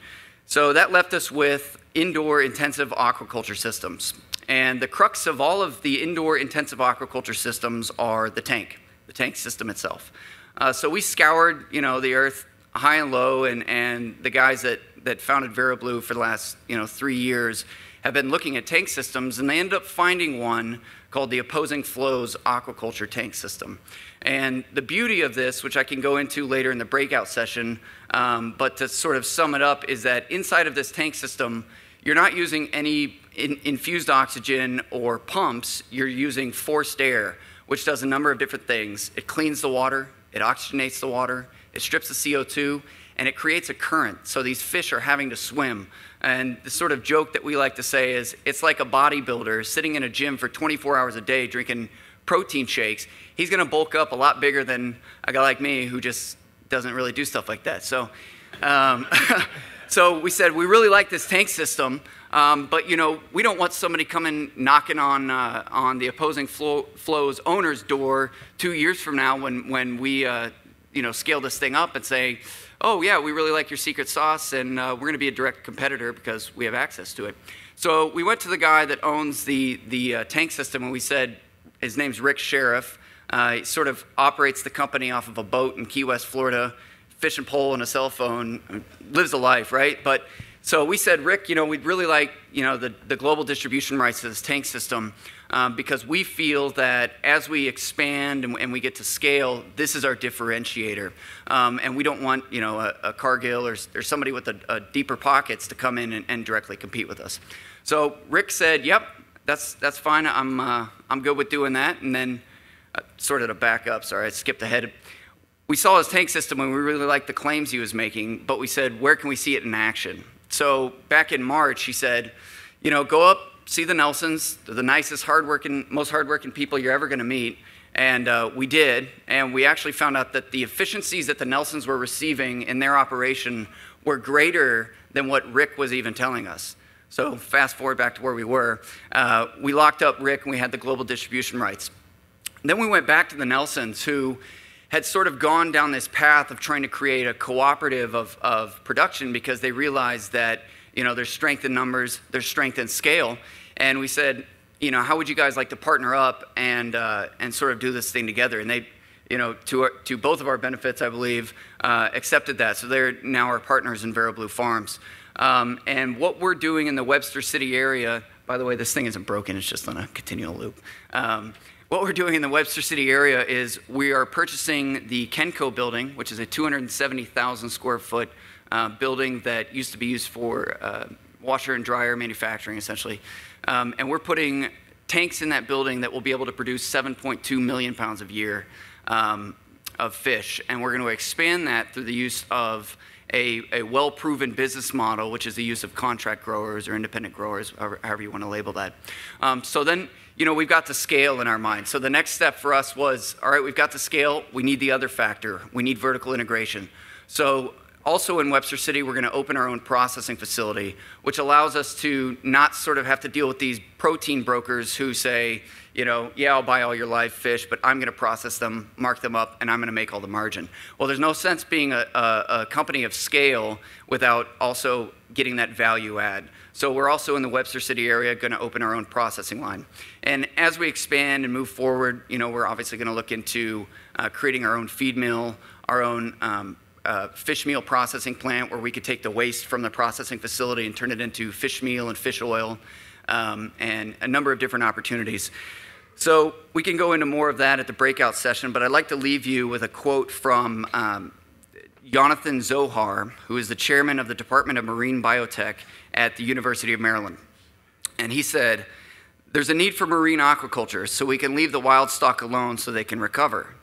So that left us with indoor intensive aquaculture systems. And the crux of all of the indoor intensive aquaculture systems are the tank system itself. So we scoured, the earth high and low, and the guys that founded VeroBlue for the last, 3 years have been looking at tank systems, and they ended up finding one called the Opposing Flows Aquaculture Tank System. And the beauty of this, which I can go into later in the breakout session, but to sort of sum it up, is that inside of this tank system, you're not using any infused oxygen or pumps. You're using forced air, which does a number of different things. It cleans the water, it oxygenates the water, it strips the CO2, and it creates a current. So these fish are having to swim. And the sort of joke that we like to say is, it's like a bodybuilder sitting in a gym for 24 hours a day drinking protein shakes. He's gonna bulk up a lot bigger than a guy like me who just doesn't really do stuff like that. So, so we said, we really like this tank system, but we don't want somebody coming knocking on the Opposing Flows owner's door 2 years from now when we scale this thing up and say, oh yeah, we really like your secret sauce, and we're going to be a direct competitor because we have access to it. So we went to the guy that owns the tank system, and we said, his name's Rick Sheriff. He sort of operates the company off of a boat in Key West, Florida, fishing pole and a cell phone, lives a life, right? But so we said, Rick, we'd really like, the global distribution rights to this tank system because we feel that as we expand and we get to scale, this is our differentiator. And we don't want, a Cargill or somebody with a deeper pockets to come in and directly compete with us. So Rick said, yep, that's fine. I'm good with doing that. And then sort of to back up, sorry, I skipped ahead. We saw his tank system and we really liked the claims he was making, but we said, where can we see it in action? So back in March, he said, go up, see the Nelsons. They're the nicest, most hardworking people you're ever going to meet. And we did, and we actually found out that the efficiencies that the Nelsons were receiving in their operation were greater than what Rick was even telling us. So fast forward back to where we were. We locked up Rick and we had the global distribution rights. Then we went back to the Nelsons, who had sort of gone down this path of trying to create a cooperative of production because they realized that, there's strength in numbers, there's strength in scale. And we said, how would you guys like to partner up and sort of do this thing together? And they, to both of our benefits, I believe, accepted that. So they're now our partners in VeroBlue Farms. And what we're doing in the Webster City area, by the way, this thing isn't broken, it's just on a continual loop. What we're doing in the Webster City area is we are purchasing the Kenco building, which is a 270,000 square foot building that used to be used for washer and dryer manufacturing, essentially. And we're putting tanks in that building that will be able to produce 7.2 million pounds a year of fish. And we're going to expand that through the use of a well-proven business model, which is the use of contract growers or independent growers, however you want to label that. So then, we've got the scale in our mind. So the next step for us was, all right, we've got the scale, we need the other factor, we need vertical integration. So also in Webster City, we're going to open our own processing facility, which allows us to not sort of have to deal with these protein brokers who say, yeah, I'll buy all your live fish, but I'm going to process them, mark them up, and I'm going to make all the margin. Well, there's no sense being a company of scale without also getting that value add. So we're also in the Webster City area going to open our own processing line. And as we expand and move forward, we're obviously going to look into creating our own feed mill, our own fish meal processing plant where we could take the waste from the processing facility and turn it into fish meal and fish oil, and a number of different opportunities. So we can go into more of that at the breakout session, but I'd like to leave you with a quote from Jonathan Zohar, who is the chairman of the Department of Marine Biotech at the University of Maryland. And he said, "There's a need for marine aquaculture so we can leave the wild stock alone so they can recover.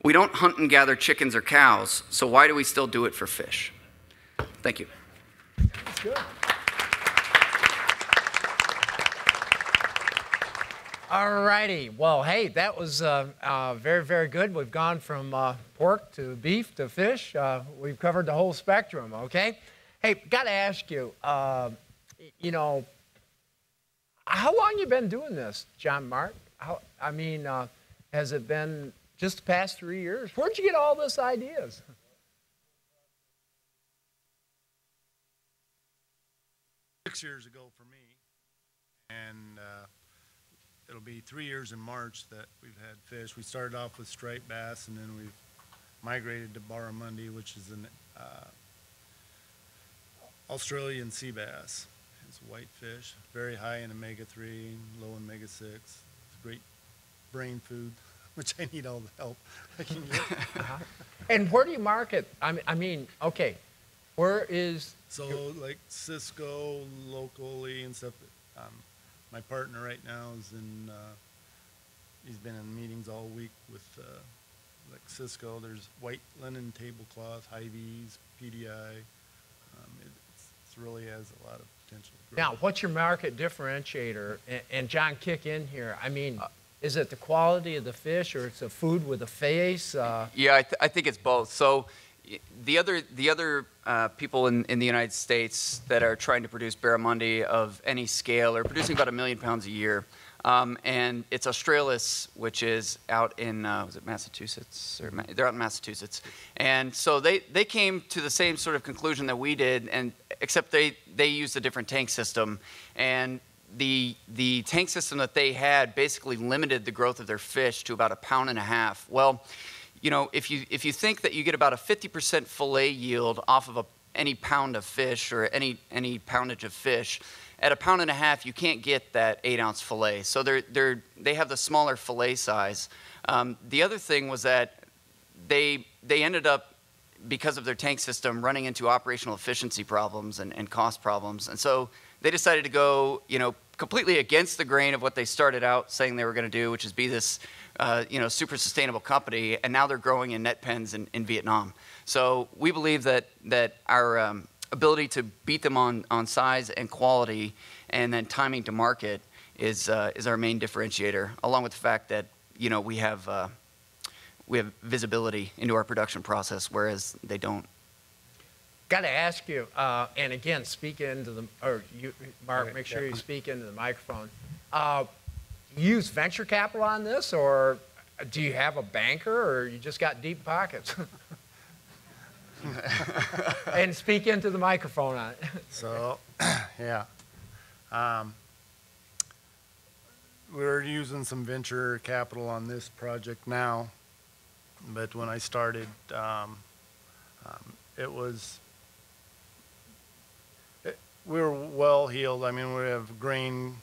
We don't hunt and gather chickens or cows, so why do we still do it for fish?" Thank you. That's good. All righty. Well, hey, that was very, very good. We've gone from pork to beef to fish. We've covered the whole spectrum, okay? Hey, got to ask you, you know, how long you been doing this, John Mark? Has it been just the past 3 years? Where'd you get all these ideas? Six years ago for me, and it'll be 3 years in March that we've had fish. We started off with striped bass, and then we've migrated to barramundi, which is an Australian sea bass. It's a white fish, very high in omega-3, low in omega-6. It's great brain food, which I need all the help I can get. And where do you market? Okay, where is... So like Cisco locally and stuff. My partner right now is in, he's been in meetings all week with like Cisco. There's white linen tablecloth, Hy-Vees, PDI. It really has a lot of potential. Now, what's your market differentiator? And John, kick in here. Is it the quality of the fish, or it's a food with a face? Yeah, I think it's both. So the other people in the United States that are trying to produce barramundi of any scale are producing about 1 million pounds a year. And it's Australis, which is out in, was it Massachusetts? They're out in Massachusetts. And so they came to the same sort of conclusion that we did, and except they used a different tank system. And the tank system that they had basically limited the growth of their fish to about 1.5 pounds. Well, you know, if you think that you get about a 50% fillet yield off of any pound of fish or any poundage of fish, at 1.5 pounds you can't get that 8-ounce fillet. So they have the smaller fillet size. The other thing was that they ended up, because of their tank system, running into operational efficiency problems and cost problems, and so they decided to go, you know, completely against the grain of what they started out saying they were going to do, which is be this super sustainable company, and now they're growing in net pens in Vietnam. So we believe that our ability to beat them on size and quality, and then timing to market is our main differentiator, along with the fact that, you know, we have visibility into our production process, whereas they don't. Got to ask you, and again, speak into the, or you, Mark, make sure you speak into the microphone. You use venture capital on this, or do you have a banker, or you just got deep pockets? And speak into the microphone on it. So, yeah. We're using some venture capital on this project now, but when I started, we were well heeled. I mean, we have grain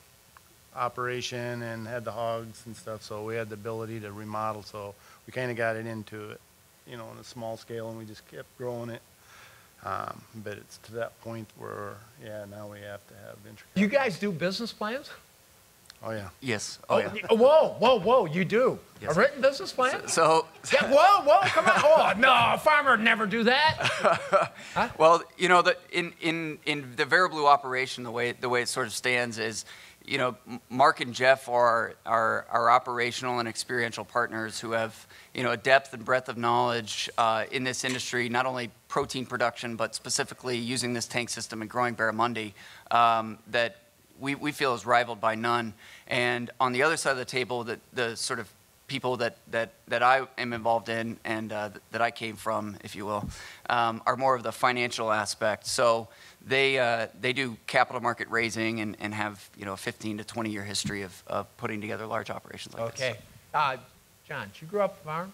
operation and had the hogs and stuff, so we had the ability to remodel, so we kind of got it into it, you know, on a small scale, and we just kept growing it. But it's to that point where, yeah, now we have to have venture capital. You guys do business plans? Oh, yeah. Yes. Oh, yeah. Whoa, you do? Yes. A written business plan? So yeah, whoa, come on. Oh, no, a farmer would never do that. Huh? Well, you know, in the VeroBlue operation, the way it sort of stands is, you know, Mark and Jeff are operational and experiential partners who have, you know, a depth and breadth of knowledge in this industry, not only protein production, but specifically using this tank system and growing barramundi that we feel is rivaled by none. And on the other side of the table, the sort of people that I am involved in and that I came from, if you will, are more of the financial aspect. So they do capital market raising and have, you know, a 15 to 20 year history of putting together large operations like this. Okay. John, did you grow up on a farm?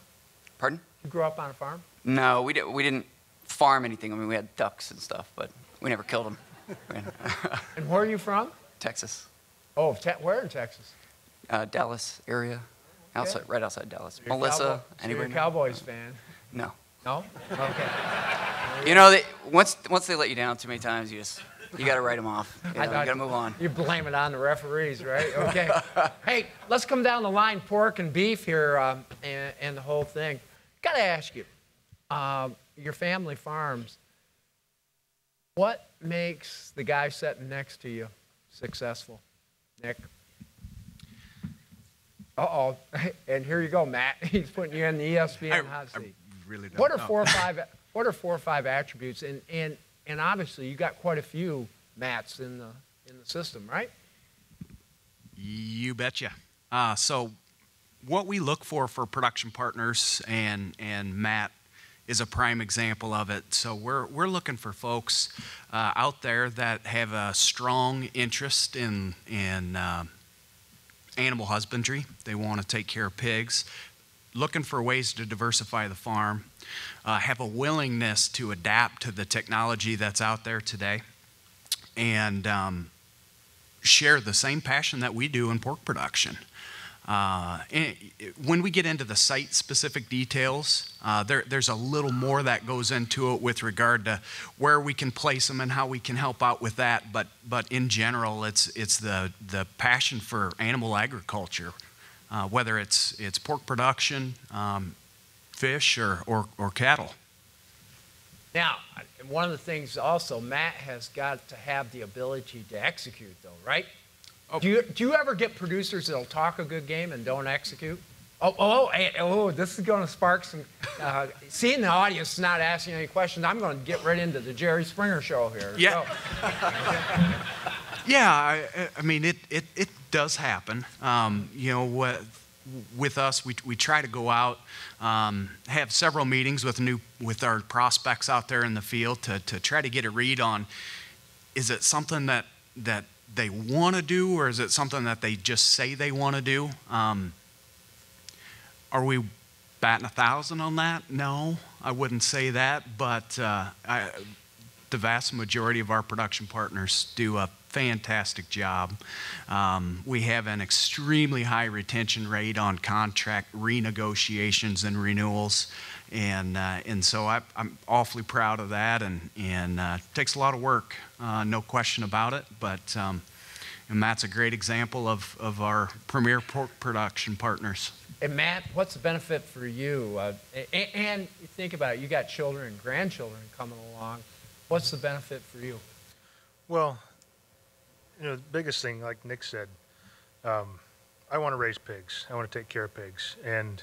Pardon? You grew up on a farm? No, we didn't farm anything. I mean, we had ducks and stuff, but we never killed them. And where are you from? Texas. Oh, where in Texas? Dallas area, outside, right outside Dallas. You're Melissa, you're anybody? a Cowboys fan. No. No? Okay. You know, once they let you down too many times, you got to write them off. You got to move on. You blame it on the referees, right? Okay. Hey, let's come down the line, pork and beef here, and the whole thing. Got to ask you, your family farms, what makes the guy sitting next to you successful? Nick? Uh-oh. And here you go, Matt. He's putting you in the ESPN hot seat. I really don't What are know. What are 4 or 5 attributes? And obviously you got quite a few Matts in the system, right? You betcha. So what we look for production partners, and Matt is a prime example of it. So we're looking for folks out there that have a strong interest in animal husbandry. They want to take care of pigs, looking for ways to diversify the farm, have a willingness to adapt to the technology that's out there today, and share the same passion that we do in pork production. When we get into the site-specific details, there's a little more that goes into it with regard to where we can place them and how we can help out with that. But in general, it's the passion for animal agriculture, whether it's pork production, fish, or cattle. Now, one of the things also, Matt has got to have the ability to execute, though, right? Oh. Do you ever get producers that'll talk a good game and don't execute? This is going to spark some. Seeing the audience not asking any questions, I'm going to get right into the Jerry Springer show here. Yeah. Yeah, I mean, it does happen. You know, with us, we try to go out, have several meetings with our prospects out there in the field to try to get a read on, is it something that they want to do, or is it something that they just say they want to do? Are we batting 1,000 on that? No, I wouldn't say that, but the vast majority of our production partners do a fantastic job. We have an extremely high retention rate on contract renegotiations and renewals, and so I'm awfully proud of that, and it takes a lot of work, no question about it, but and Matt's a great example of our premier pork production partners. And Matt, what's the benefit for you? And think about it, you got children and grandchildren coming along. What's the benefit for you? Well, you know, the biggest thing, like Nick said, I want to raise pigs. I want to take care of pigs. And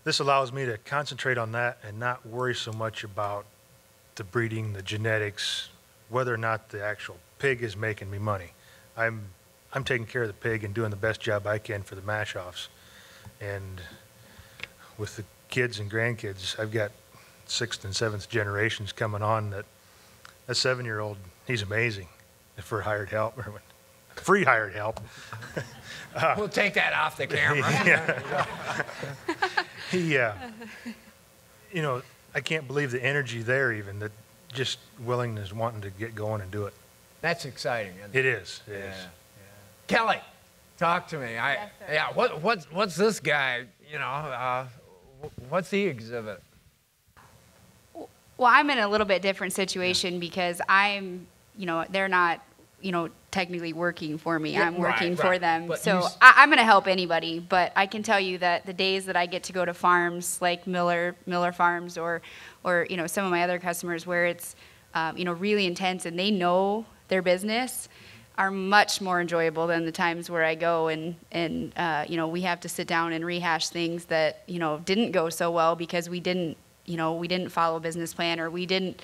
this allows me to concentrate on that and not worry so much about the breeding, the genetics, whether or not the actual pig is making me money. I'm taking care of the pig and doing the best job I can for the Maschhoffs. And with the kids and grandkids, I've got 6th and 7th generations coming on. That 7-year-old, he's amazing for hired help, or free hired help. We'll take that off the camera. You know, I can't believe the energy there, even that just willingness, wanting to get going and do it. That's exciting, isn't it? It is. It is. Yeah. Kelly, talk to me. Yes, sir. What's this guy? You know, what's he exhibit? Well, I'm in a little bit different situation because I'm, they're not, technically working for me. Yeah, I'm working for them. But So I'm going to help anybody. But I can tell you that the days that I get to go to farms like Miller Farms or some of my other customers where it's, really intense and they know their business are much more enjoyable than the times where I go and we have to sit down and rehash things that, didn't go so well because we didn't follow a business plan, or we didn't,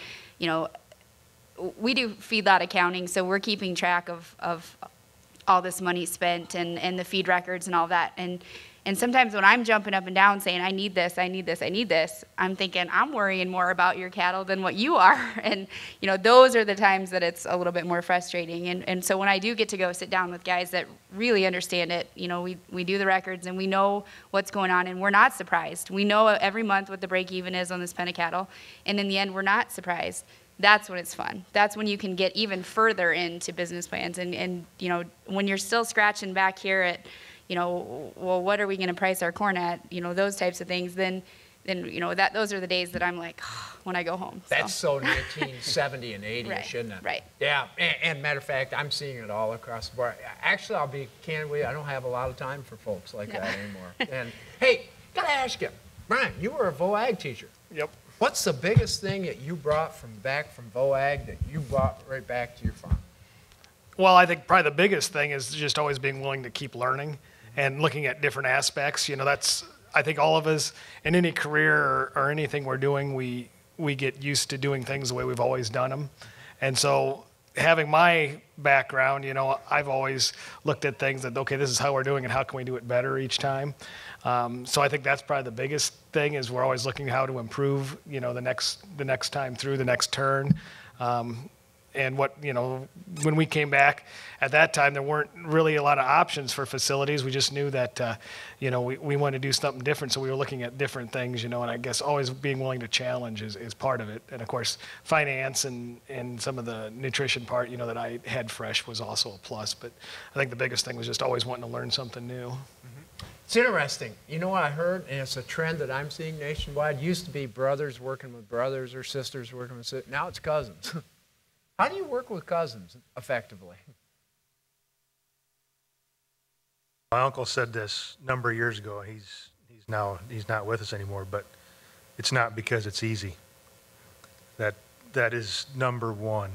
we do feedlot accounting, so we're keeping track of all this money spent and the feed records and all that. And sometimes when I'm jumping up and down saying, I need this, I'm thinking, I'm worrying more about your cattle than what you are. And, those are the times that it's a little bit more frustrating. And so when I do get to go sit down with guys that really understand it, we do the records and we know what's going on and we're not surprised. We know every month what the break even is on this pen of cattle. And in the end, we're not surprised. that's when it's fun. That's when you can get even further into business plans. And you know, when you're still scratching back here at, you know, well, what are we going to price our corn at? You know, those types of things. Then you know, those are the days that I'm like, when I go home. So. That's so 1970 and 80, Right, shouldn't it? right. Yeah, and matter of fact, I'm seeing it all across the board. Actually, I'll be candid with you, I don't have a lot of time for folks like that anymore. And hey, gotta ask you, Brian, you were a VOAG teacher. Yep. What's the biggest thing that you brought back from VOAG that you brought right back to your farm? Well, I think probably the biggest thing is just always being willing to keep learning and looking at different aspects. You know, that's, I think all of us in any career or anything we're doing, we get used to doing things the way we've always done them. And so having my background, you know, I've always looked at things that, okay, this is how we're doing it, how can we do it better each time? So I think that's probably the biggest thing is we're always looking how to improve, you know, the next time through, the next turn. And what, you know, when we came back at that time, there weren't really a lot of options for facilities. We just knew that, you know, we wanted to do something different. So we were looking at different things, you know, and I guess always being willing to challenge is part of it. And of course, finance and some of the nutrition part, you know, that I had fresh was also a plus. But I think the biggest thing was just always wanting to learn something new. It's interesting. You know what I heard, and it's a trend that I'm seeing nationwide. It used to be brothers working with brothers or sisters working with sisters. Now it's cousins. How do you work with cousins effectively? My uncle said this a number of years ago. He's not with us anymore, but it's not because it's easy. That is number one.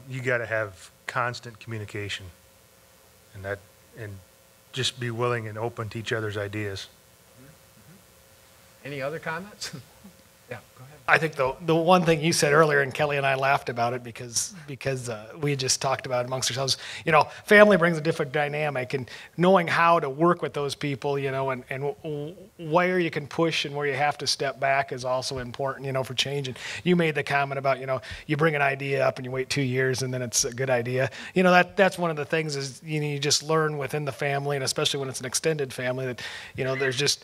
You got to have constant communication, and just be willing and open to each other's ideas. Any other comments? Yeah, go ahead. I think the one thing you said earlier, and Kelly and I laughed about it because we just talked about it amongst ourselves. You know, family brings a different dynamic, and knowing how to work with those people, you know, and where you can push and where you have to step back is also important, you know, for change. And you made the comment about, you know, you bring an idea up and you wait 2 years and then it's a good idea. You know, that's one of the things is, you know, you just learn within the family, and especially when it's an extended family, that, you know, there's just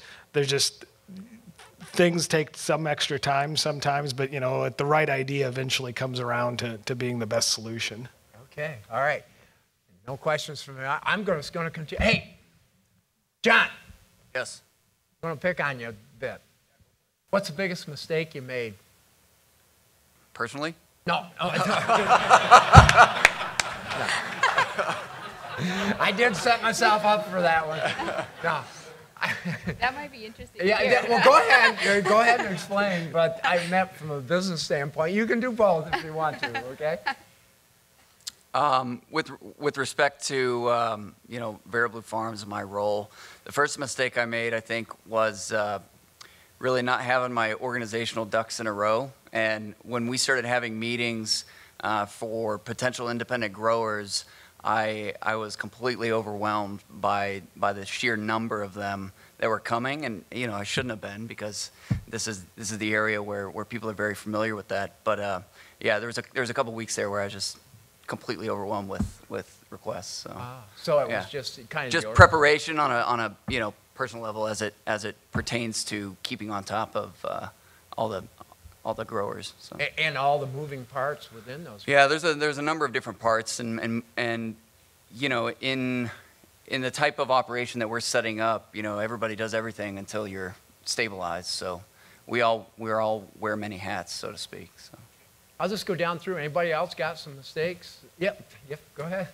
things take some extra time sometimes, but, you know, the right idea eventually comes around to being the best solution. Okay, all right. No questions from me. I'm going to continue. Hey, John. Yes. I'm going to pick on you a bit. What's the biggest mistake you made? Personally? No. I did set myself up for that one. No. That might be interesting. Yeah, well, go ahead. Go ahead and explain. But I meant from a business standpoint. You can do both if you want to. Okay. With respect to you know, VeroBlue Farms and my role, the first mistake I made, I think, was really not having my organizational ducks in a row. And when we started having meetings for potential independent growers, I was completely overwhelmed by the sheer number of them that were coming, and you know, I shouldn't have been, because this is the area where people are very familiar with that. But yeah, there was a couple weeks there where I was just completely overwhelmed with requests. So it was just kind of preparation on a you know, personal level as it pertains to keeping on top of all the growers. So. And all the moving parts within those. Yeah, there's a number of different parts, and you know, in the type of operation that we're setting up, you know, everybody does everything until you're stabilized. So we all wear many hats, so to speak. So I'll just go down through. Anybody else got some mistakes? Yep. Go ahead.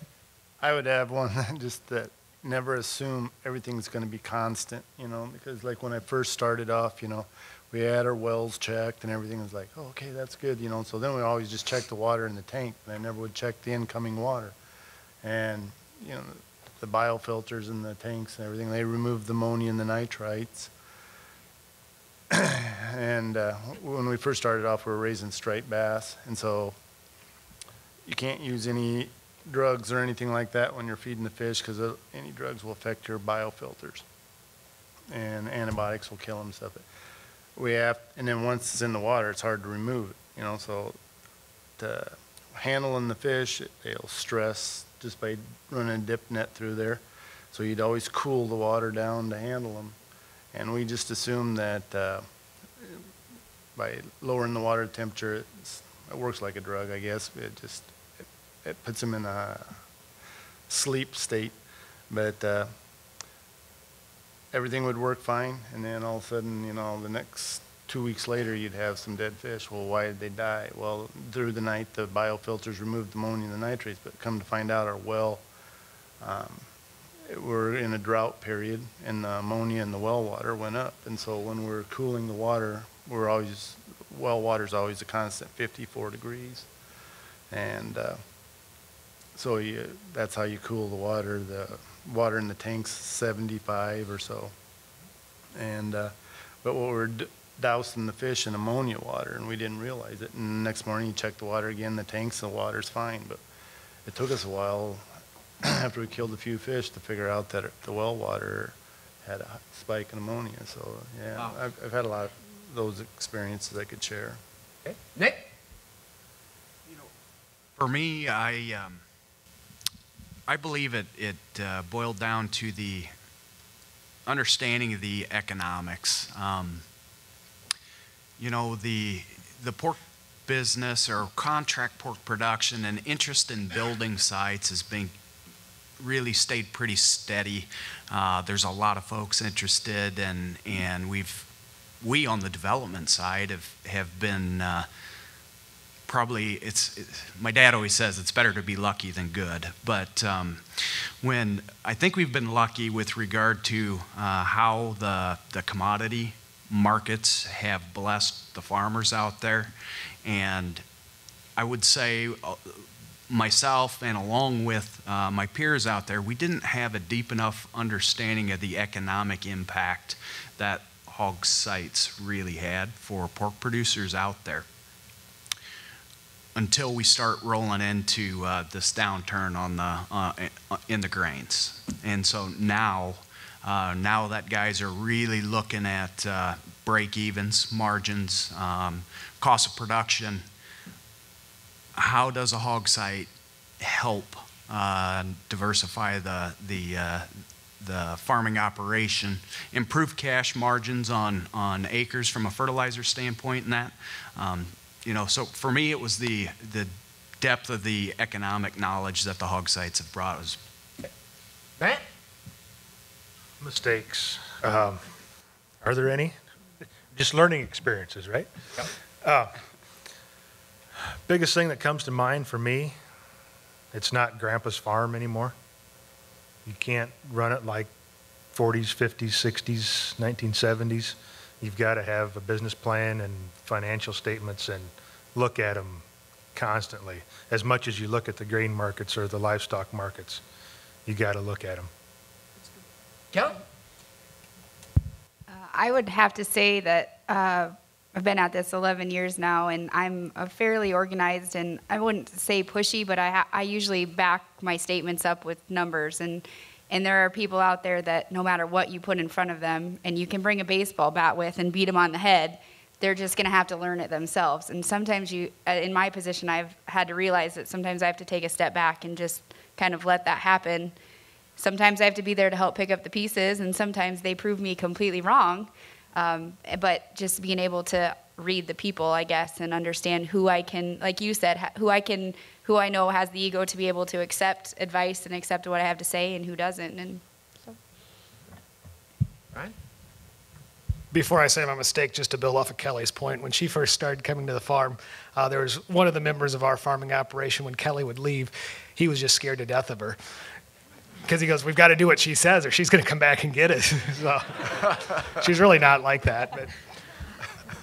I would have one, just that never assume everything's going to be constant, you know, because like when I first started off, you know, we had our wells checked and everything was like, oh, okay, that's good, you know. So then we always just check the water in the tank, but I never would check the incoming water. And, you know, the biofilters in the tanks and everything, they removed the ammonia and the nitrites. And when we first started off, we were raising striped bass, and so you can't use any drugs or anything like that when you're feeding the fish, because any drugs will affect your biofilters, and antibiotics will kill them and stuff. And then once it's in the water, it's hard to remove it, you know. So handling the fish, they'll stress just by running a dip net through there. So you'd always cool the water down to handle them. And we just assumed that by lowering the water temperature, it works like a drug, I guess. It puts them in a sleep state, but everything would work fine, and then all of a sudden, the next 2 weeks later, you'd have some dead fish. Well, why did they die? Well, through the night, the biofilters removed the ammonia and the nitrates, but come to find out, our well, we're in a drought period, and the ammonia in the well water went up, and so when we're cooling the water, well water's always a constant 54 degrees, and so that's how you cool the water. The water in the tank's 75 or so, and but what we're dousing the fish in ammonia water, and we didn't realize it. And the next morning, you check the water again, the tanks, the water's fine. But it took us a while after we killed a few fish to figure out that the well water had a spike in ammonia. So yeah, wow. I've had a lot of those experiences I could share. Okay. Nick? For me, I believe it boiled down to the understanding of the economics. The pork business or contract pork production and interest in building sites has been really stayed pretty steady. There's a lot of folks interested, and we on the development side have been probably, my dad always says it's better to be lucky than good, but when I think we've been lucky with regard to how the commodity markets have blessed the farmers out there, and I would say myself and along with my peers out there, we didn't have a deep enough understanding of the economic impact that hog sites really had for pork producers out there until we start rolling into this downturn in the grains. And so now that guys are really looking at break-evens, margins, cost of production, how does a hog site help diversify the farming operation, improve cash margins on acres from a fertilizer standpoint, and that? So for me, it was the depth of the economic knowledge that the hog sites have brought us. Matt? Mistakes. Are there any? Just learning experiences, right? Yep. Biggest thing that comes to mind for me, it's not Grandpa's farm anymore. You can't run it like 40s, 50s, 60s, 1970s. You've got to have a business plan and financial statements and look at them constantly. As much as you look at the grain markets or the livestock markets, you got to look at them. Kelli? I would have to say that I've been at this 11 years now, and I'm fairly organized, and I wouldn't say pushy, but I usually back my statements up with numbers, and there are people out there that no matter what you put in front of them, and you can bring a baseball bat with and beat them on the head, they're just going to have to learn it themselves. And sometimes in my position, I've had to realize that sometimes I have to take a step back and just kind of let that happen. Sometimes I have to be there to help pick up the pieces, and sometimes they prove me completely wrong. But just being able to read the people, I guess, and understand who I can, like you said, who I know has the ego to be able to accept advice and accept what I have to say, and who doesn't. And so. Right. Before I say my mistake, just to build off of Kelly's point, when she first started coming to the farm, there was one of the members of our farming operation, when Kelly would leave, he was just scared to death of her. Because he goes, we've got to do what she says or she's going to come back and get it. So she's really not like that.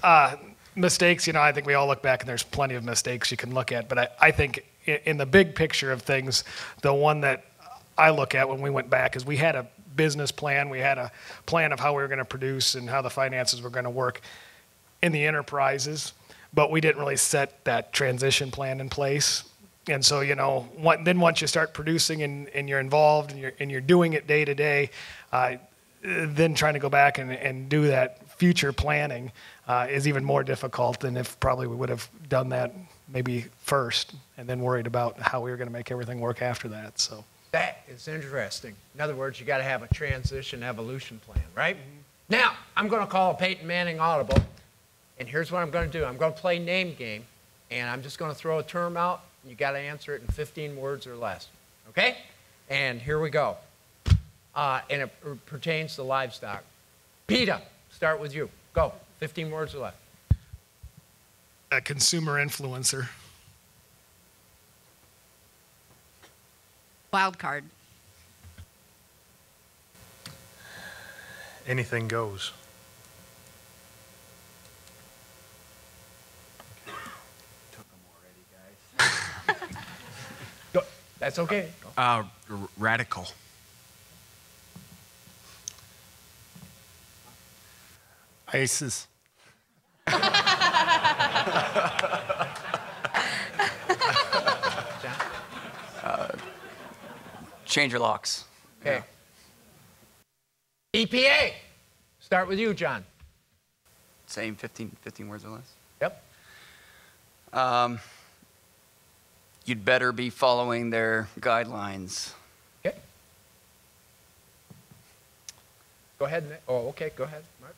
But mistakes, I think we all look back and there's plenty of mistakes you can look at. But I think in the big picture of things, the one that I look at when we went back is we had a business plan. We had a plan of how we were going to produce and how the finances were going to work in the enterprises. But we didn't really set that transition plan in place. And so, then once you start producing and you're involved and you're doing it day to day, then trying to go back and do that future planning is even more difficult than if probably we would have done that maybe first and then worried about how we were going to make everything work after that. So that is interesting. In other words, you got to have a transition evolution plan, right? Mm-hmm. Now, I'm going to call a Peyton Manning audible, and here's what I'm going to do. I'm going to play name game. and I'm just going to throw a term out. You got to answer it in 15 words or less. Okay? And here we go. And it pertains to livestock. PETA, start with you. Go. 15 words or less. A consumer influencer. Wild card. Anything goes. Go. That's okay. Go. Radical. ISIS. Change your locks. Okay. EPA. Start with you, John. Same 15 words or less. Yep. You'd better be following their guidelines. Okay. Go ahead, Nick. Oh, okay. Go ahead, Mark.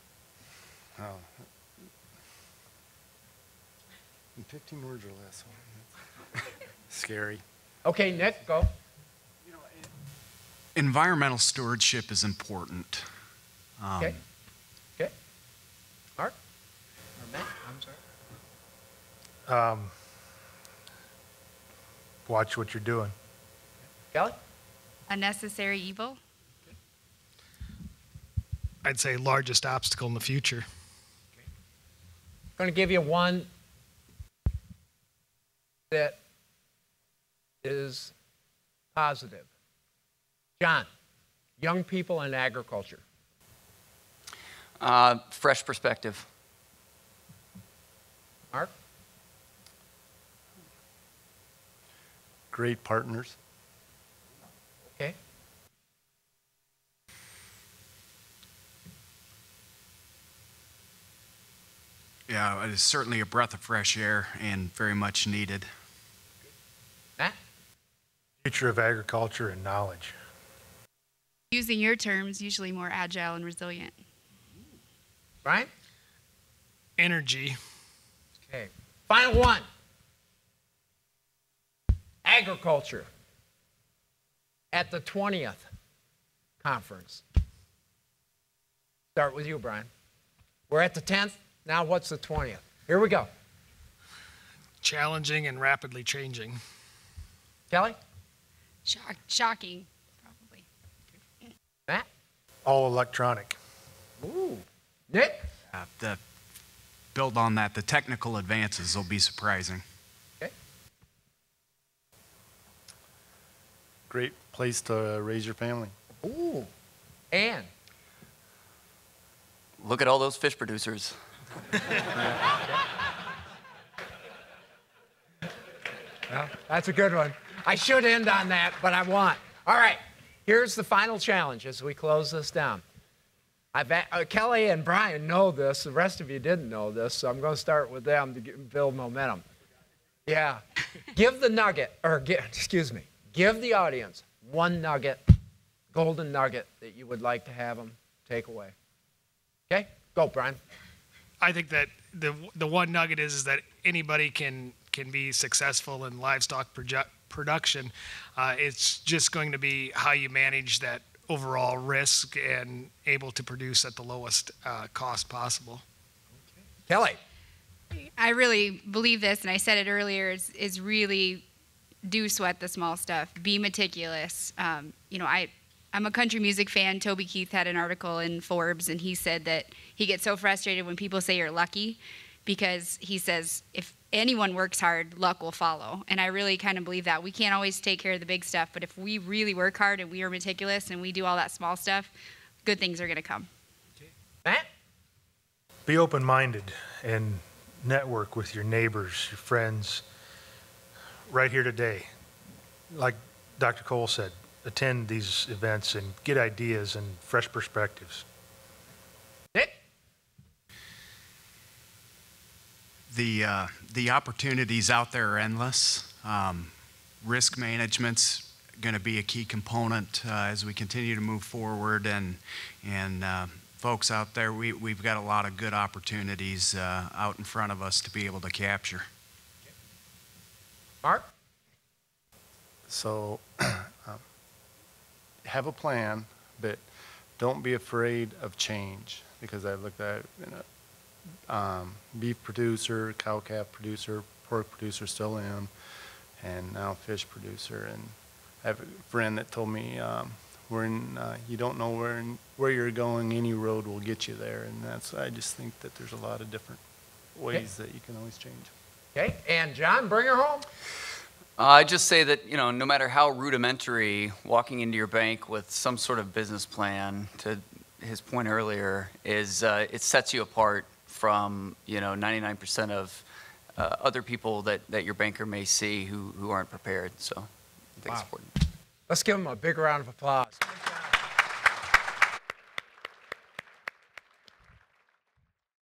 Oh. In 15 words or less. Scary. Okay, Nick, go. Environmental stewardship is important. Okay. Okay. Mark? Or Matt? I'm sorry. Watch what you're doing. Kelly? A necessary evil. I'd say largest obstacle in the future. I'm going to give you one that is positive. John, young people in agriculture. Fresh perspective. Mark? Great partners. Okay. Yeah, it is certainly a breath of fresh air and very much needed. Matt? Future of agriculture and knowledge. Using your terms, usually more agile and resilient. Brian? Energy. Okay. Final one. Agriculture. At the 20th conference. Start with you, Brian. We're at the 10th. Now what's the 20th? Here we go. Challenging and rapidly changing. Kelly? Shocking, probably. Matt? All electronic. Ooh. Nick? The build on that, the technical advances will be surprising. Okay. Great place to raise your family. Ooh. Ann? Look at all those fish producers. Well, that's a good one. I should end on that, but I won't. All right. Here's the final challenge as we close this down. Kelly and Brian know this. The rest of you didn't know this, so I'm going to start with them to build momentum. Yeah. Give the nugget, or give the audience one nugget, golden nugget that you would like to have them take away. Okay? Go, Brian. I think that the one nugget is that anybody can be successful in livestock production. It's just going to be how you manage that overall risk and able to produce at the lowest cost possible. Kelly. I really believe this, and I said it earlier, is really do sweat the small stuff. Be meticulous. I'm a country music fan. Toby Keith had an article in Forbes, and he said that he gets so frustrated when people say you're lucky, because he says if anyone works hard, luck will follow. And I really kind of believe that. We can't always take care of the big stuff, but if we really work hard and we are meticulous and we do all that small stuff, good things are going to come. Matt? Be open-minded and network with your neighbors, your friends, right here today. Like Dr. Kohl said, attend these events and get ideas and fresh perspectives. Nick? The opportunities out there are endless. Risk management's going to be a key component as we continue to move forward, and folks out there, we've got a lot of good opportunities out in front of us to be able to capture. Mark? So have a plan, but don't be afraid of change, because I looked at beef producer, cow-calf producer, pork producer, still am, and now fish producer. And I have a friend that told me, you don't know where you're going, any road will get you there. And I just think that there's a lot of different ways that you can always change. Okay, and John, bring her home. I just say that, no matter how rudimentary, walking into your bank with some sort of business plan, to his point earlier, is it sets you apart from 99% of other people that your banker may see who aren't prepared. So I think it's important. Let's give him a big round of applause.